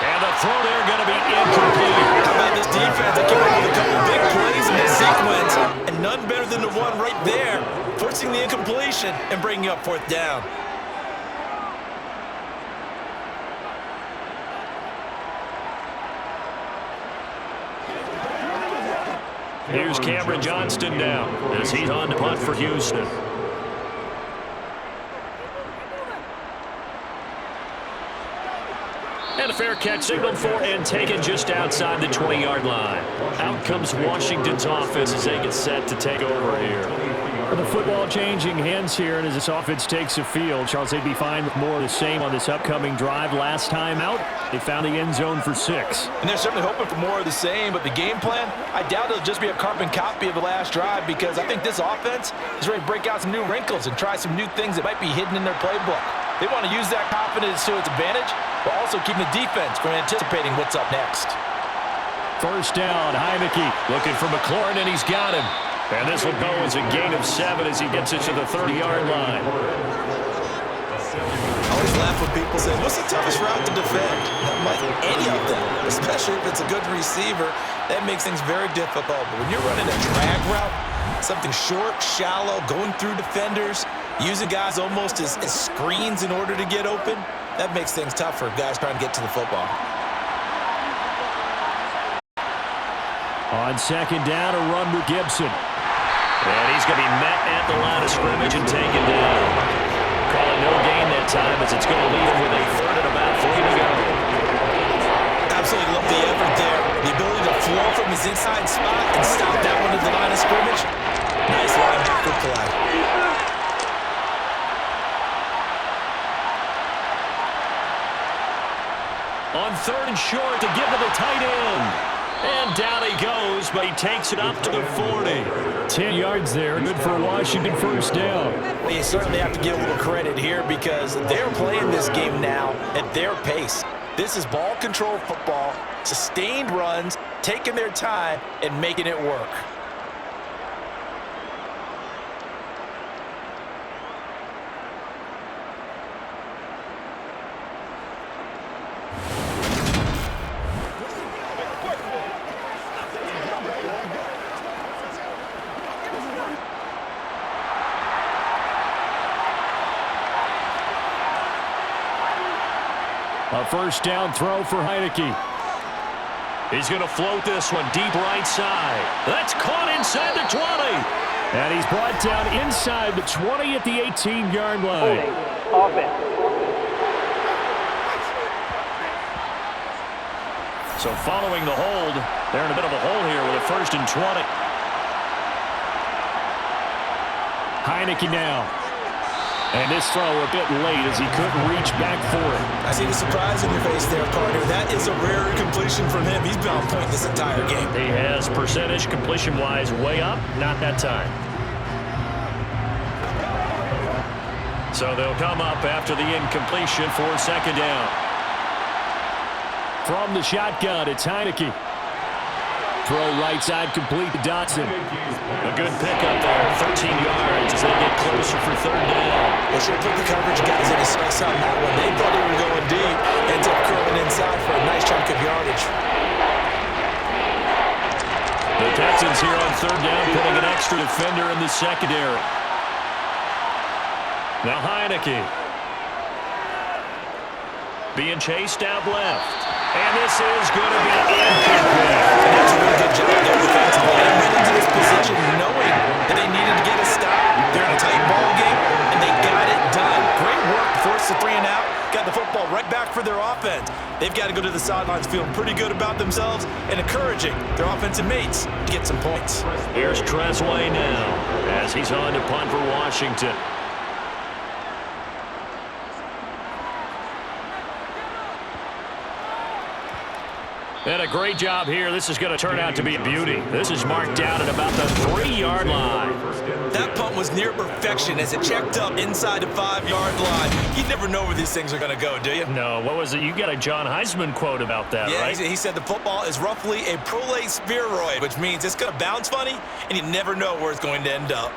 And the throw there going to be incomplete. How about this defense? They came up with a couple big plays in this sequence, and none better than the one right there, forcing the incompletion and bringing up 4th down. Here's Cameron Johnston down as he's on to punt for Houston. And a fair catch signaled for and taken just outside the 20-yard line. Out comes Washington's offense as they get set to take over here. The football changing hands here, and as this offense takes the field, Charles, they'd be fine with more of the same on this upcoming drive. Last time out, they found the end zone for 6. And they're certainly hoping for more of the same, but the game plan, I doubt it'll just be a carbon copy of the last drive because I think this offense is ready to break out some new wrinkles and try some new things that might be hidden in their playbook. They want to use that confidence to its advantage, but also keeping the defense from anticipating what's up next. 1st down, Heineke looking for McLaurin, and he's got him. And this will go as a gain of 7 as he gets it to the 30-yard line. I always laugh when people say, what's the toughest route to defend? I'm like, any of them, especially if it's a good receiver. That makes things very difficult. But when you're running a drag route, something short, shallow, going through defenders, using guys almost as screens in order to get open, that makes things tough for guys trying to get to the football. On 2nd down, a run with Gibson. And he's going to be met at the line of scrimmage and taken down. Calling no gain that time as it's going to leave him with a 3rd and about 3 to go. Absolutely love the effort there. The ability to flow from his inside spot and stop that one at the line of scrimmage. Nice linebacker play. On 3rd and short to give to the tight end. And down he goes, but he takes it up to the 40. 10 yards there, good for Washington 1st down. Well, you certainly have to give a little credit here because they're playing this game now at their pace. This is ball control football, sustained runs, taking their time and making it work. A first down throw for Heineke. He's going to float this one deep right side. That's caught inside the 20. And he's brought down inside the 20 at the 18-yard line. Offense. So following the hold, they're in a bit of a hole here with a first and 20. Heineke now. And this throw a bit late as he couldn't reach back for it. I see the surprise in your face there, partner. That is a rare completion from him. He's been on point this entire game. He has percentage completion-wise way up, not that time. So they'll come up after the incompletion for second down. From the shotgun, it's Heineke. Throw right side complete to Dotson. A good pickup there, 13 yards as they get closer for third down. They should put the coverage guys in his sights on that one. They thought they were going deep. Ends up curling inside for a nice chunk of yardage. The Texans here on third down putting an extra defender in the secondary. Now Heineke. Being chased out left. And this is going to be incomplete. And that's a really good job there defensively. They went into this position knowing that they needed to get a stop. They're in a tight ball game, and they got it done. Great work, forced the 3 and out, got the football right back for their offense. They've got to go to the sidelines feeling pretty good about themselves and encouraging their offensive mates to get some points. Here's Treslay now as he's on to punt for Washington. And a great job here. This is going to turn out to be a beauty. This is marked down at about the 3-yard line. That punt was near perfection as it checked up inside the 5-yard line. You never know where these things are going to go, do you? No, what was it? You got a John Heisman quote about that, yeah, right? He said the football is roughly a prolate spheroid, which means it's going to bounce funny, and you never know where it's going to end up.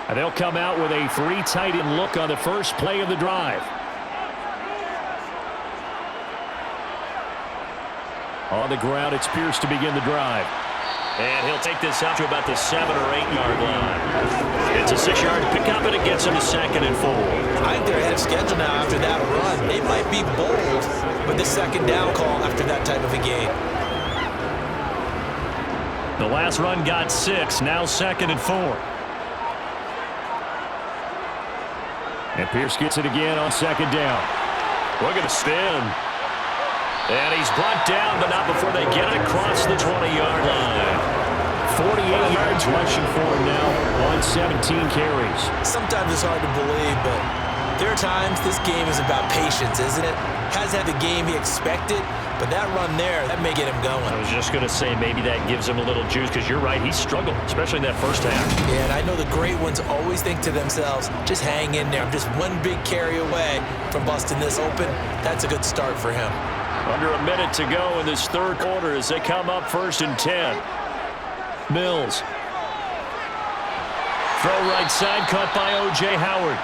And they'll come out with a 3 tight end look on the first play of the drive. On the ground, it's Pierce to begin the drive. And he'll take this out to about the 7 or 8-yard line. It's a 6-yard pickup, and it gets him to 2nd and 4. I think they're ahead of schedule now after that run. They might be bold with the second down call after that type of a game. The last run got 6, now 2nd and 4. And Pierce gets it again on 2nd down. We're going to spin. And he's brought down, but not before they get it across the 20-yard line. 48 yards rushing for him now on 17 carries. Sometimes it's hard to believe, but there are times this game is about patience, isn't it? Hasn't had the game he expected, but that run there, that may get him going. I was just going to say maybe that gives him a little juice because you're right, he struggled, especially in that first half. Yeah, and I know the great ones always think to themselves, just hang in there. I'm just one big carry away from busting this open. That's a good start for him. Under a minute to go in this third quarter as they come up 1st and 10. Mills. Throw right side, caught by O.J. Howard.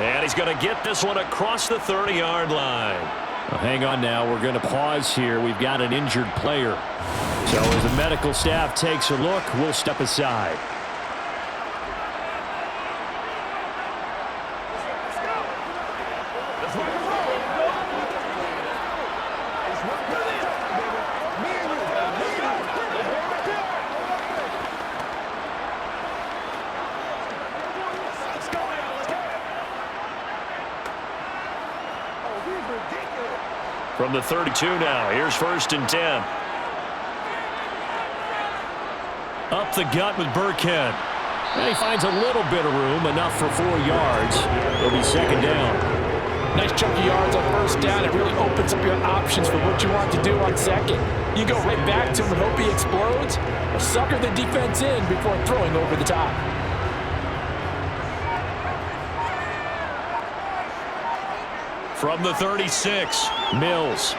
And he's going to get this one across the 30-yard line. Well, hang on now. We're going to pause here. We've got an injured player. So as the medical staff takes a look, we'll step aside. From the 32 now, here's 1st and 10. Up the gut with Burkhead. And he finds a little bit of room, enough for 4 yards. It'll be 2nd down. Nice chunk of yards on 1st down. It really opens up your options for what you want to do on 2nd. You go right back to him and hope he explodes, or sucker the defense in before throwing over the top. From the 36, Mills.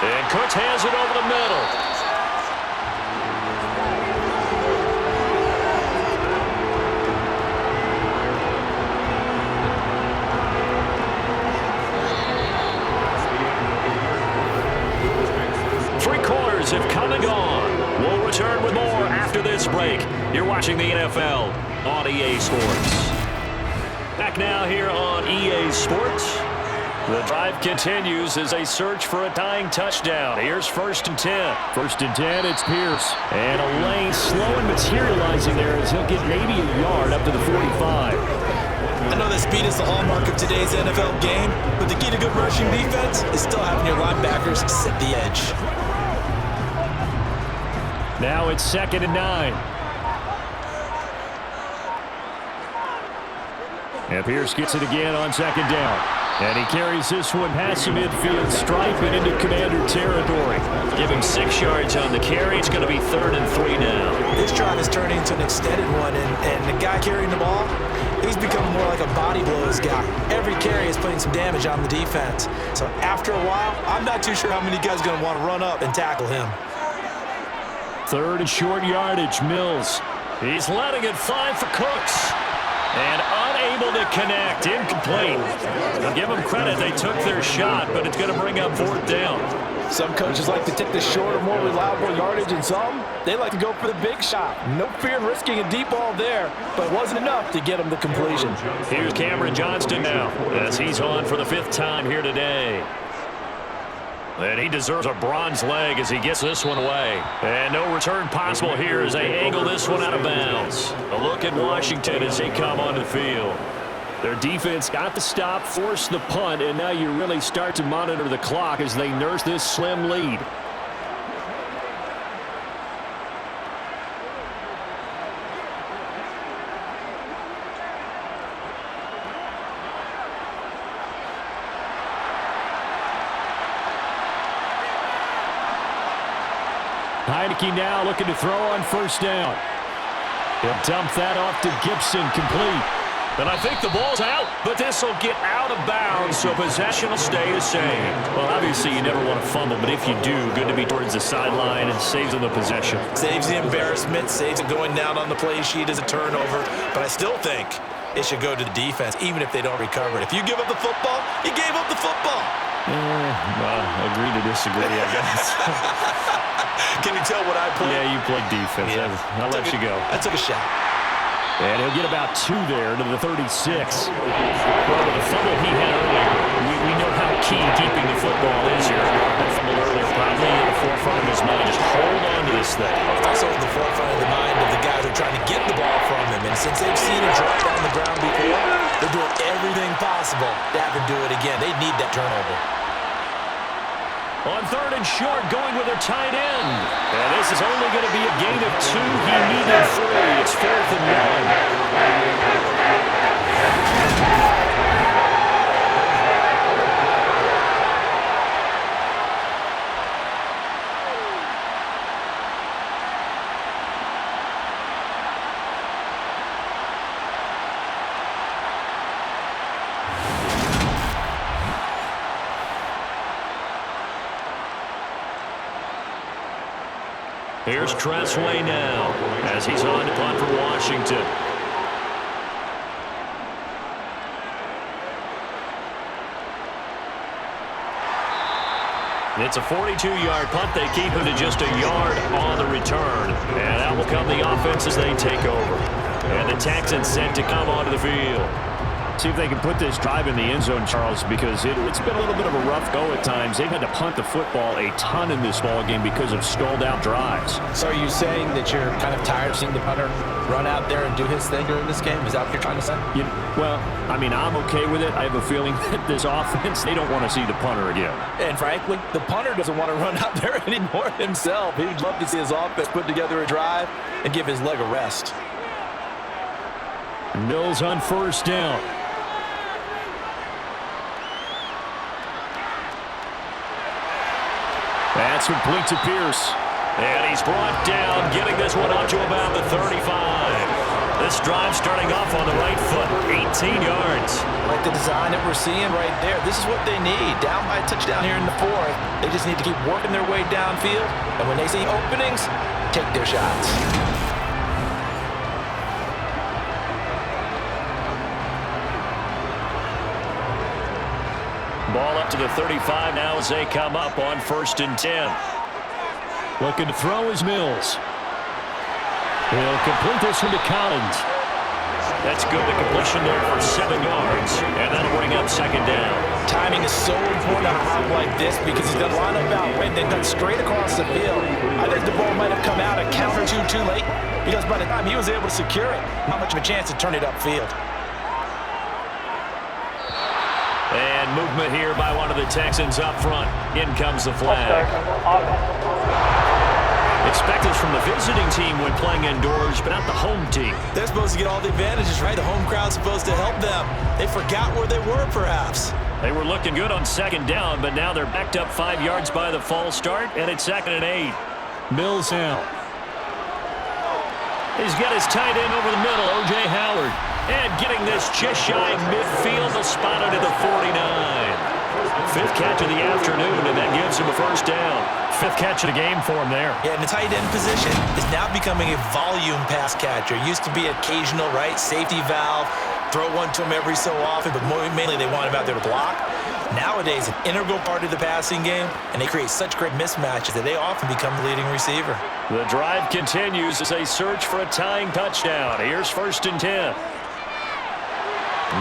And Cooks has it over the middle. Three quarters have come and gone. We'll return with more You're watching the NFL on EA Sports. Back now here on EA Sports. The drive continues as they search for a tying touchdown. Here's 1st and 10. 1st and 10, it's Pierce. And a lane slow and materializing there as he'll get maybe a yard up to the 45. I know that speed is the hallmark of today's NFL game, but the key to good rushing defense is still having your linebackers set the edge. Now it's 2nd and 9. And Pierce gets it again on 2nd down. And he carries this one past the midfield stripe and into Commander territory. Give him 6 yards on the carry. It's going to be 3rd and 3 now. This drive is turning into an extended one, and the guy carrying the ball, he's becoming more like a body blows guy. Every carry is putting some damage on the defense. So after a while, I'm not too sure how many guys are going to want to run up and tackle him. 3rd and short yardage, Mills. He's letting it fly for Cooks. And unable to connect, incomplete. I'll give them credit, they took their shot, but it's going to bring up 4th down. Some coaches like to take the shorter, more reliable yardage, and some, they like to go for the big shot. No fear in risking a deep ball there, but it wasn't enough to get them the completion. Here's Cameron Johnston now, as he's on for the 5th time here today. And he deserves a bronze leg as he gets this one away. And no return possible here as they angle this one out of bounds. A look at Washington as they come onto the field. Their defense got the stop, forced the punt, and now you really start to monitor the clock as they nurse this slim lead. Heineke now looking to throw on 1st down. He'll dump that off to Gibson, complete. And I think the ball's out, but this will get out of bounds, so possession will stay the same. Well, obviously you never want to fumble, but if you do, good to be towards the sideline and saves them the possession. Saves the embarrassment, saves it going down on the play sheet as a turnover, but I still think it should go to the defense, even if they don't recover it. If you give up the football, you gave up the football. Agree to disagree, I guess. Can you tell what I play? Yeah, you played defense. Yeah. I'll let you go. I took a shot. And he'll get about 2 there to the 36. Well, with the fumble he had earlier, we know how key keeping the football is here. That fumble earlier probably in the forefront of his mind. Just hold on to this thing. Also in the forefront of the mind of the guys who are trying to get the ball from him. And since they've seen him drop on the ground before, they're doing everything possible to have him do it again. They need that turnover. On 3rd and short, going with their tight end. And this is only going to be a gain of 2. He needed 3. It's 4th and 1. Here's Tressway now as he's on to punt for Washington. It's a 42-yard punt. They keep him to just a yard on the return. And out will come the offense as they take over. And the Texans set to come onto the field. See if they can put this drive in the end zone, Charles, because it's been a little bit of a rough go at times. They've had to punt the football a ton in this ball game because of stalled-out drives. So are you saying that you're kind of tired of seeing the punter run out there and do his thing during this game? Is that what you're trying to say? Well, I mean, I'm okay with it. I have a feeling that this offense, they don't want to see the punter again. And frankly, the punter doesn't want to run out there anymore himself. He'd love to see his offense put together a drive and give his leg a rest. Mills on 1st down. That's complete to Pierce. And he's brought down, getting this one up to about the 35. This drive starting off on the right foot, 18 yards. Like the design that we're seeing right there. This is what they need. Down by a touchdown here in the 4th. They just need to keep working their way downfield. And when they see openings, take their shots. Ball up to the 35 now as they come up on 1st and 10. Looking to throw is Mills. He'll complete this one to Collins. That's good. The completion there for 7 yards, and that'll bring up second down. Timing is so important on a hop like this because he's going to line up out and then cut straight across the field. I think the ball might have come out a count or two too late because by the time he was able to secure it, not much of a chance to turn it upfield. And movement here by one of the Texans up front. In comes the flag. Expected from the visiting team when playing indoors, but not the home team. They're supposed to get all the advantages, right? The home crowd's supposed to help them. They forgot where they were, perhaps. They were looking good on second down, but now they're backed up 5 yards by the false start, and it's 2nd and 8. Mills out. He's got his tight end over the middle, O.J. Howard. And getting this just shy of midfield, they'll spot it at the 49. 5th catch of the afternoon, and that gives him a first down. 5th catch of the game for him there. Yeah, and the tight end position is now becoming a volume pass catcher. Used to be occasional, right? Safety valve, throw one to him every so often, but mainly they want him out there to block. Nowadays, an integral part of the passing game, and they create such great mismatches that they often become the leading receiver. The drive continues as they search for a tying touchdown. Here's 1st and 10.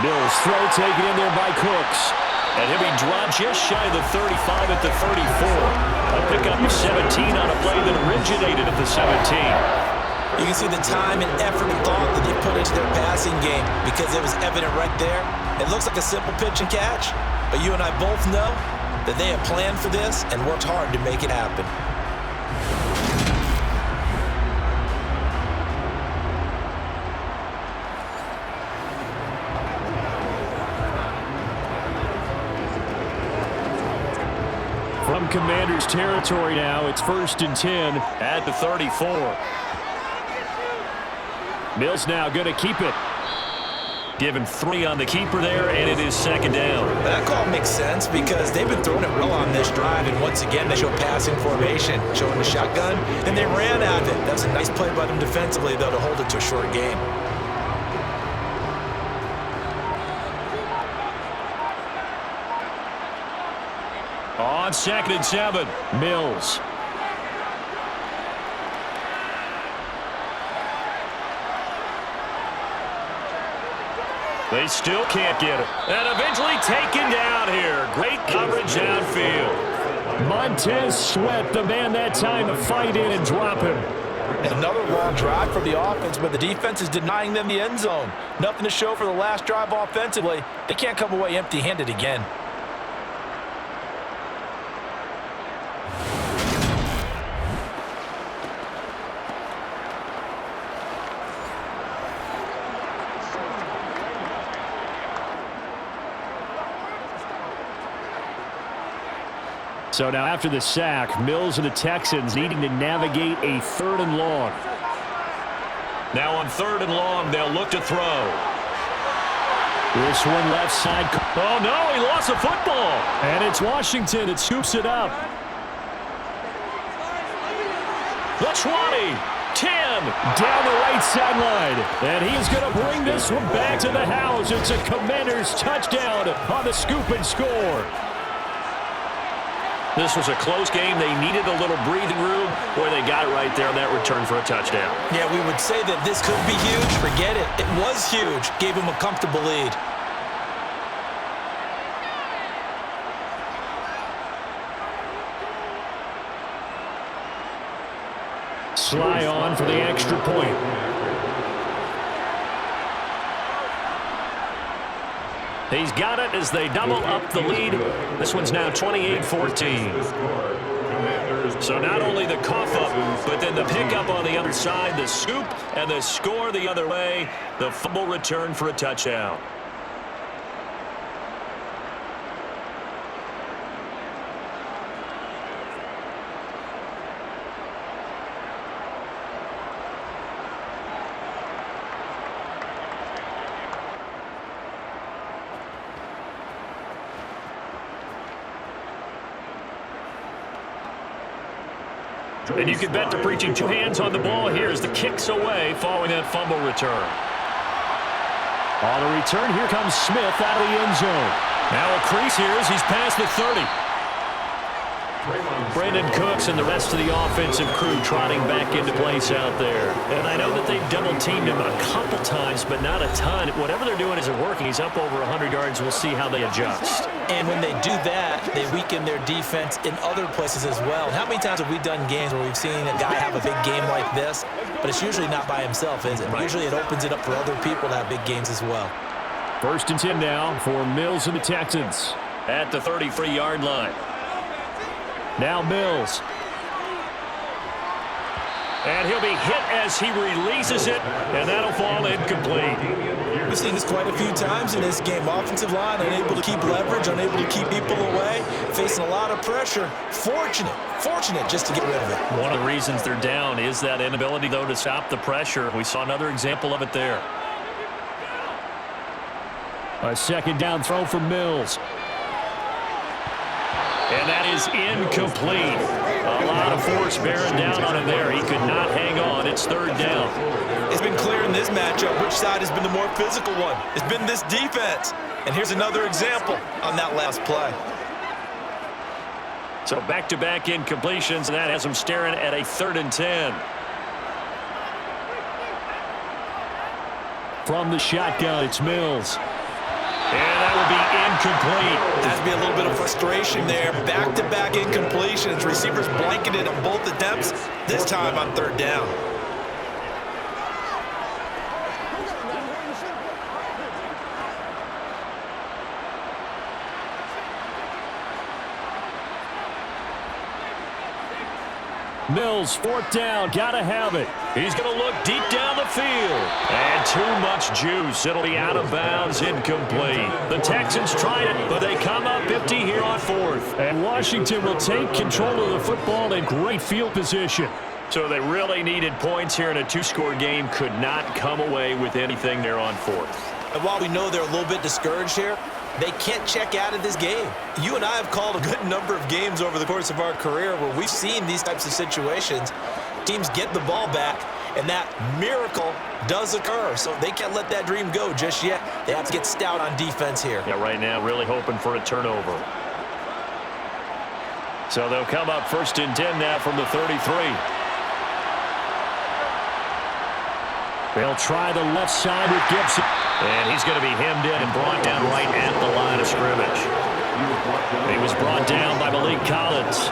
Mills throw taken in there by Cooks. And he'll be dropped just shy of the 35 at the 34. A pickup of 17 on a play that originated at the 17. You can see the time and effort and thought that they put into their passing game because it was evident right there. It looks like a simple pitch and catch, but you and I both know that they have planned for this and worked hard to make it happen. From Commanders territory now, it's 1st and 10 at the 34. Mills now going to keep it. Given 3 on the keeper there, and it is 2nd down. That call makes sense because they've been throwing it well on this drive, and once again, they show passing formation, showing the shotgun, and they ran at it. That was a nice play by them defensively, though, to hold it to a short game. On 2nd and 7, Mills. They still can't get it. And eventually taken down here. Great coverage downfield. Montez Sweat, the man that time to fight in and drop him. And another long drive for the offense, but the defense is denying them the end zone. Nothing to show for the last drive offensively. They can't come away empty-handed again. So now after the sack, Mills and the Texans needing to navigate a 3rd and long. Now on 3rd and long, they'll look to throw. This one left side. Oh, no, he lost the football. And it's Washington that scoops it up. The 20, 10, down the right sideline. And he's going to bring this one back to the house. It's a Commanders touchdown on the scoop and score. This was a close game. They needed a little breathing room where they got it right there on that return for a touchdown. Yeah, we would say that this could be huge. Forget it. It was huge. Gave him a comfortable lead. Sly on for the extra point. He's got it as they double up the lead. This one's now 28-14. So not only the cough up, but then the pickup on the other side, the scoop, and the score the other way. The fumble return for a touchdown. And you can bet they're preaching 2 hands on the ball here as the kick's away following that fumble return. On the return, here comes Smith out of the end zone. Now a crease here as he's past the 30. Brandon Cooks and the rest of the offensive crew trotting back into place out there. And I know that they've double-teamed him a couple times, but not a ton. Whatever they're doing isn't working. He's up over 100 yards. We'll see how they adjust. And when they do that, they weaken their defense in other places as well. How many times have we done games where we've seen a guy have a big game like this, but it's usually not by himself, is it? Right. Usually it opens it up for other people to have big games as well. 1st and 10 now for Mills and the Texans at the 33-yard line. Now Mills. And he'll be hit as he releases it, and that'll fall incomplete. We've seen this quite a few times in this game. Offensive line unable to keep leverage, unable to keep people away, facing a lot of pressure. Fortunate just to get rid of it. One of the reasons they're down is that inability, though, to stop the pressure. We saw another example of it there. A 2nd down throw for Mills. And that is incomplete. A lot of force bearing down on him there. He could not hang on. It's 3rd down. It's been clear in this matchup which side has been the more physical one. It's been this defense. And here's another example on that last play. So back-to-back incompletions, and that has him staring at a 3rd and 10. From the shotgun, it's Mills. And that will be incomplete. Has to be a little bit of frustration there. Back-to-back incompletions. Receivers blanketed on both attempts. This time on 3rd down. Mills, 4th down, gotta have it. He's gonna look deep down the field. And too much juice. It'll be out of bounds, incomplete. The Texans tried it, but they come up empty here on 4th. And Washington will take control of the football in great field position. So they really needed points here in a 2-score game. Could not come away with anything there on 4th. And while we know they're a little bit discouraged here, they can't check out of this game. You and I have called a good number of games over the course of our career where we've seen these types of situations. Teams get the ball back, and that miracle does occur. So they can't let that dream go just yet. They have to get stout on defense here. Yeah, right now, really hoping for a turnover. So they'll come up 1st and 10 now from the 33. They'll try the left side with Gibson. And he's going to be hemmed in and brought down right at the line of scrimmage. He was brought down by Malik Collins.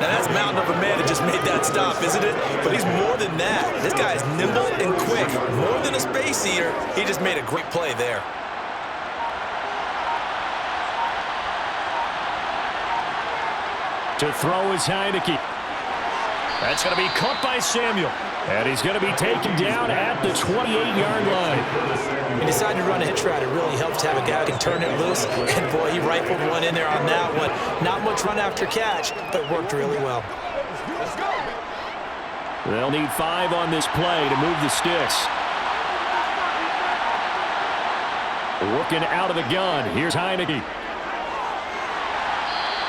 Now that's mountain of a man that just made that stop, isn't it? But he's more than that. This guy is nimble and quick. More than a space eater. He just made a great play there. To throw is Heineke. That's going to be caught by Samuel. And he's going to be taken down at the 28-yard line. He decided to run a hitch route. It really helps to have a guy who can turn it loose. And, boy, he rifled one in there on that one. Not much run after catch, but worked really well. They'll need 5 on this play to move the sticks. Looking out of the gun. Here's Heineke.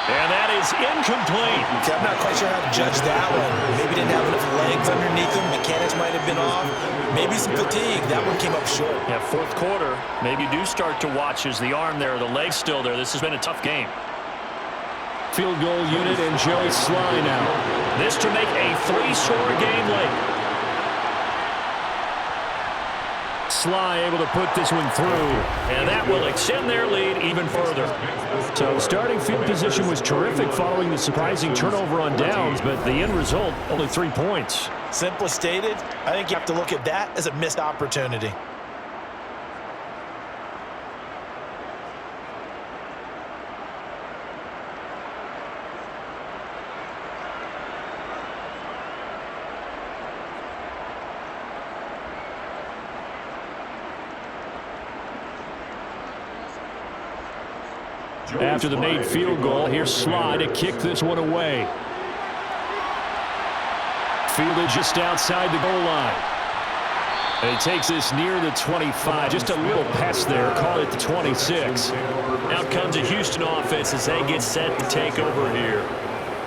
And that is incomplete. I'm not quite sure how to judge that one. Maybe didn't have enough legs underneath him. Mechanics might have been off. Maybe some fatigue. That one came up short. Yeah, 4th quarter. Maybe you do start to watch as the arm there, the leg's still there. This has been a tough game. Field goal unit and Joey Sly now. This to make a 3-score game late. Sly able to put this one through, and that will extend their lead even further. So starting field position was terrific following the surprising turnover on downs, but the end result, only 3 points. Simply stated, I think you have to look at that as a missed opportunity. After the made field goal, here's Sly to kick this one away. Fielded just outside the goal line. And he takes this near the 25. Just a little pass there. Call it the 26. Out comes a Houston offense as they get set to take over here.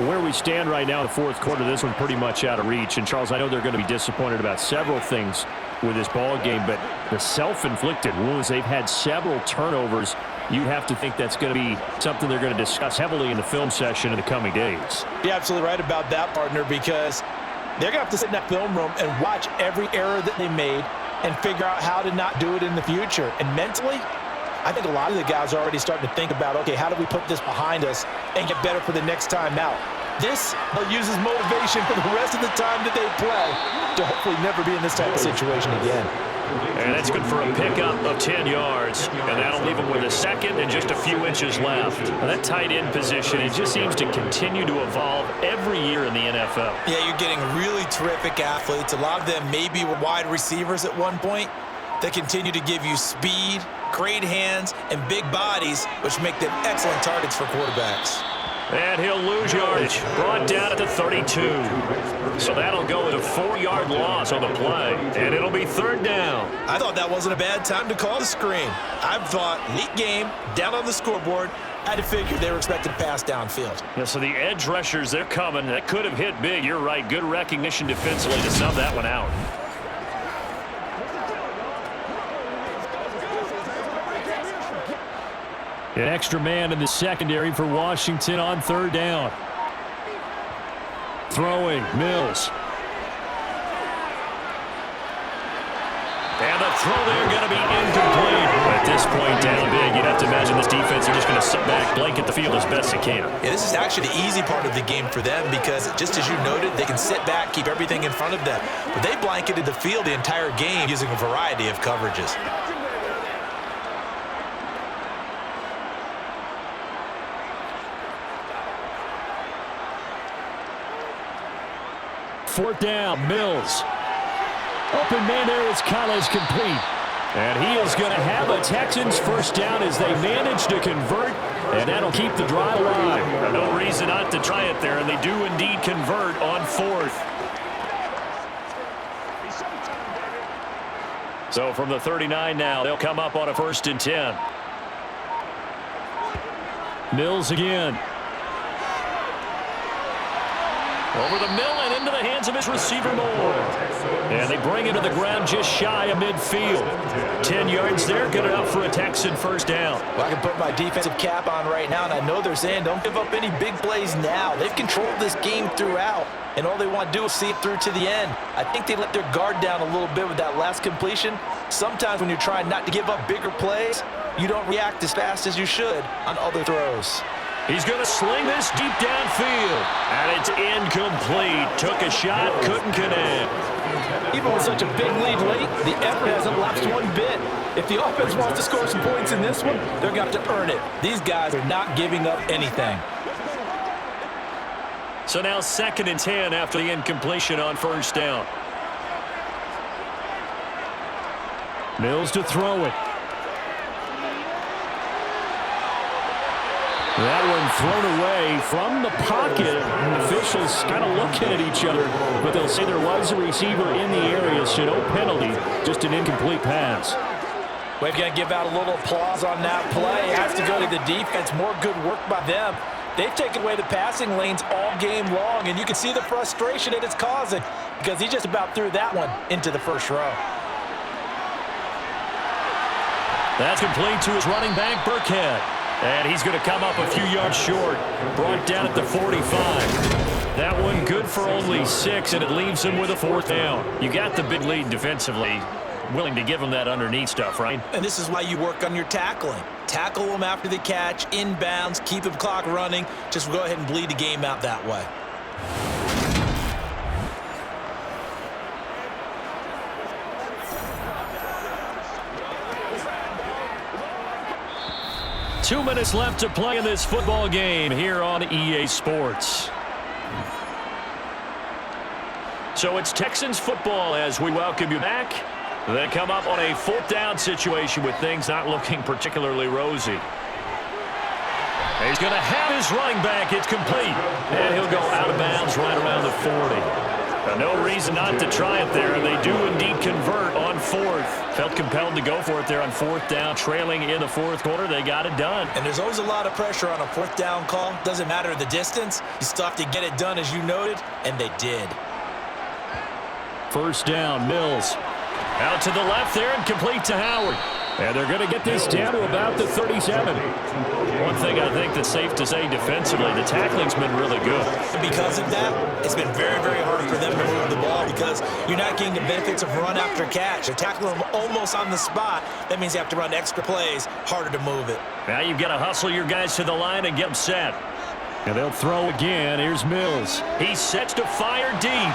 Where we stand right now in the 4th quarter, this one pretty much out of reach. And, Charles, I know they're going to be disappointed about several things. with this ball game, but the self-inflicted wounds, they've had several turnovers. You have to think that's going to be something they're going to discuss heavily in the film session in the coming days. You're absolutely right about that, partner, because they're going to have to sit in that film room and watch every error that they made and figure out how to not do it in the future. And mentally, I think a lot of the guys are already starting to think about, okay, how do we put this behind us and get better for the next time out? This will use as motivation for the rest of the time that they play to hopefully never be in this type of situation again. And that's good for a pickup of 10 yards, and that'll leave them with a second and just a few inches left. And that tight end position, it just seems to continue to evolve every year in the NFL. Yeah, you're getting really terrific athletes. A lot of them maybe were wide receivers at one point. They continue to give you speed, great hands, and big bodies, which make them excellent targets for quarterbacks. And he'll lose yardage, brought down at the 32. So that'll go with a 4-yard loss on the play, and it'll be third down. I thought that wasn't a bad time to call the screen. I thought late game, down on the scoreboard, I had to figure they were expected to pass downfield. Yeah, so the edge rushers, they're coming. That could have hit big. You're right. Good recognition defensively to sub that one out. An extra man in the secondary for Washington on third down. Throwing, Mills. And the throw there going to be incomplete. At this point, down big, you'd have to imagine this defense are just going to sit back, blanket the field as best they can. Yeah, this is actually the easy part of the game for them because, just as you noted, they can sit back, keep everything in front of them. But they blanketed the field the entire game using a variety of coverages. Fourth down, Mills. Open man there is Collins complete. And he is going to have a Texans first down as they manage to convert, and that'll keep the drive alive. No reason not to try it there, and they do indeed convert on fourth. So from the 39 now, they'll come up on a 1st and 10. Mills again. Over the middle and into the hands of his receiver Moore. And they bring him to the ground just shy of midfield. 10 yards there, good enough for a Texan first down. Well, I can put my defensive cap on right now, and I know they're saying don't give up any big plays now. They've controlled this game throughout, and all they want to do is see it through to the end. I think they let their guard down a little bit with that last completion. Sometimes when you're trying not to give up bigger plays, you don't react as fast as you should on other throws. He's going to sling this deep downfield. And it's incomplete. Took a shot, couldn't connect. Even with such a big lead late, the effort hasn't lapsed one bit. If the offense wants to score some points in this one, they're going to have to earn it. These guys are not giving up anything. So now 2nd and 10 after the incompletion on first down. Mills to throw it. That one thrown away from the pocket. Officials kind of looking at each other, but they'll say there was a receiver in the area, so no penalty, just an incomplete pass. We've got to give out a little applause on that play. It has to go to the defense. More good work by them. They've taken away the passing lanes all game long, and you can see the frustration that it's causing because he just about threw that one into the first row. That's complete to his running back, Burkhead. And he's going to come up a few yards short. Brought down at the 45. That one good for only 6, and it leaves him with a 4th down. You got the big lead defensively. Willing to give him that underneath stuff, right? And this is why you work on your tackling. Tackle them after the catch, inbounds, keep the clock running. Just go ahead and bleed the game out that way. Two minutes left to play in this football game here on EA Sports. So it's Texans football as we welcome you back. They come up on a 4th down situation with things not looking particularly rosy. He's going to have his running back. It's complete. And he'll go out of bounds right around the 40. No reason not to try it there, and they do indeed convert on 4th. Felt compelled to go for it there on 4th down, trailing in the 4th quarter. They got it done. And there's always a lot of pressure on a 4th down call. Doesn't matter the distance. You still have to get it done, as you noted, and they did. First down, Mills. Out to the left there and complete to Howard. And they're going to get this down to about the 37. One thing I think that's safe to say defensively, the tackling's been really good. Because of that, it's been very, very hard for them to move the ball because you're not getting the benefits of run after catch. They're tackling them almost on the spot. That means you have to run extra plays, harder to move it. Now you've got to hustle your guys to the line and get them set. And they'll throw again. Here's Mills. He's set to fire deep.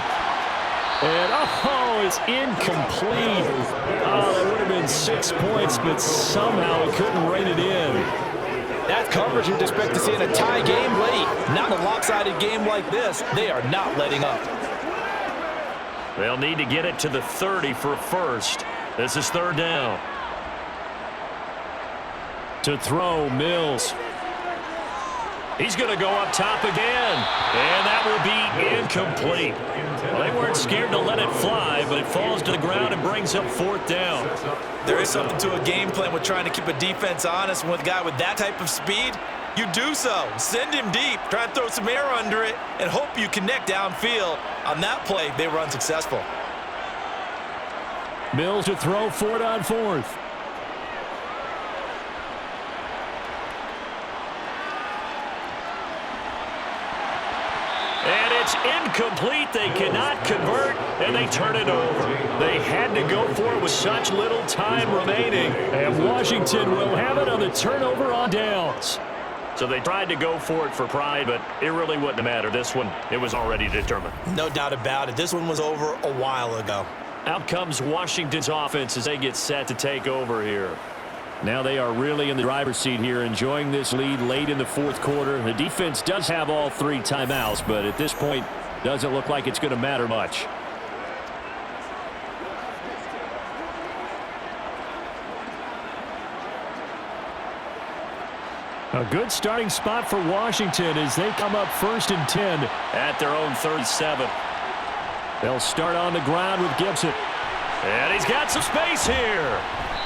And, it's incomplete. Oh, that would have been 6 points, but somehow he couldn't rein it in. That coverage you'd expect to see in a tie game late. Not in a lopsided game like this. They are not letting up. They'll need to get it to the 30 for a first. This is third down. To throw, Mills. He's going to go up top again. And that will be incomplete. Well, they weren't scared to let it fly, but it falls to the ground and brings up fourth down. There is something to a game plan with trying to keep a defense honest. With a guy with that type of speed, you do so. Send him deep. Try and throw some air under it and hope you connect downfield. On that play, they were unsuccessful. Mills to throw, 4th on 4th. And it's incomplete. They cannot convert, and they turn it over. They had to go for it with such little time remaining. And Washington will have it on the turnover on downs. So they tried to go for it for pride, but it really wouldn't have mattered. This one, it was already determined. No doubt about it. This one was over a while ago. Out comes Washington's offense as they get set to take over here. Now they are really in the driver's seat here, enjoying this lead late in the fourth quarter. The defense does have all 3 timeouts, but at this point, doesn't look like it's going to matter much. A good starting spot for Washington as they come up 1st and 10 at their own 37. They'll start on the ground with Gibson. And he's got some space here.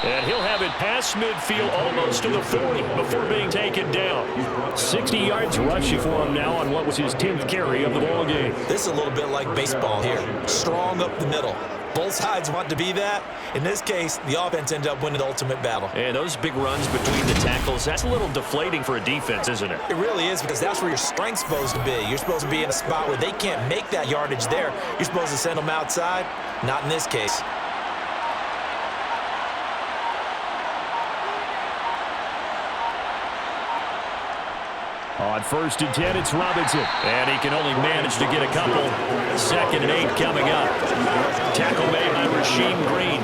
And he'll have it past midfield almost to the 40 before being taken down. 60 yards rushing for him now on what was his 10th carry of the ball game. This is a little bit like baseball here. Strong up the middle. Both sides want to be that. In this case, the offense ended up winning the ultimate battle. And those big runs between the tackles, that's a little deflating for a defense, isn't it? It really is, because that's where your strength's supposed to be. You're supposed to be in a spot where they can't make that yardage there. You're supposed to send them outside. Not in this case. On 1st and 10, it's Robinson. And he can only manage to get a couple. 2nd and 8 coming up. Tackle made by Rasheem Green.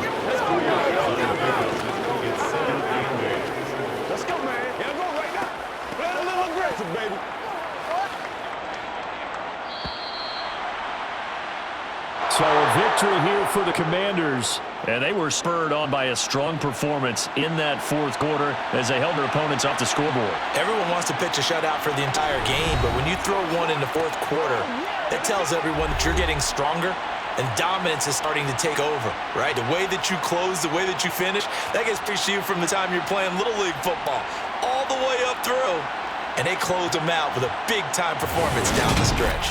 Let's go, man. Yeah, go right now. Play a little aggressive, baby. So a victory here for the Commanders. And they were spurred on by a strong performance in that fourth quarter as they held their opponents off the scoreboard. Everyone wants to pitch a shutout for the entire game, but when you throw one in the fourth quarter, that tells everyone that you're getting stronger and dominance is starting to take over, right? The way that you close, the way that you finish, that gets preached to you from the time you're playing Little League football all the way up through. And they closed them out with a big-time performance down the stretch.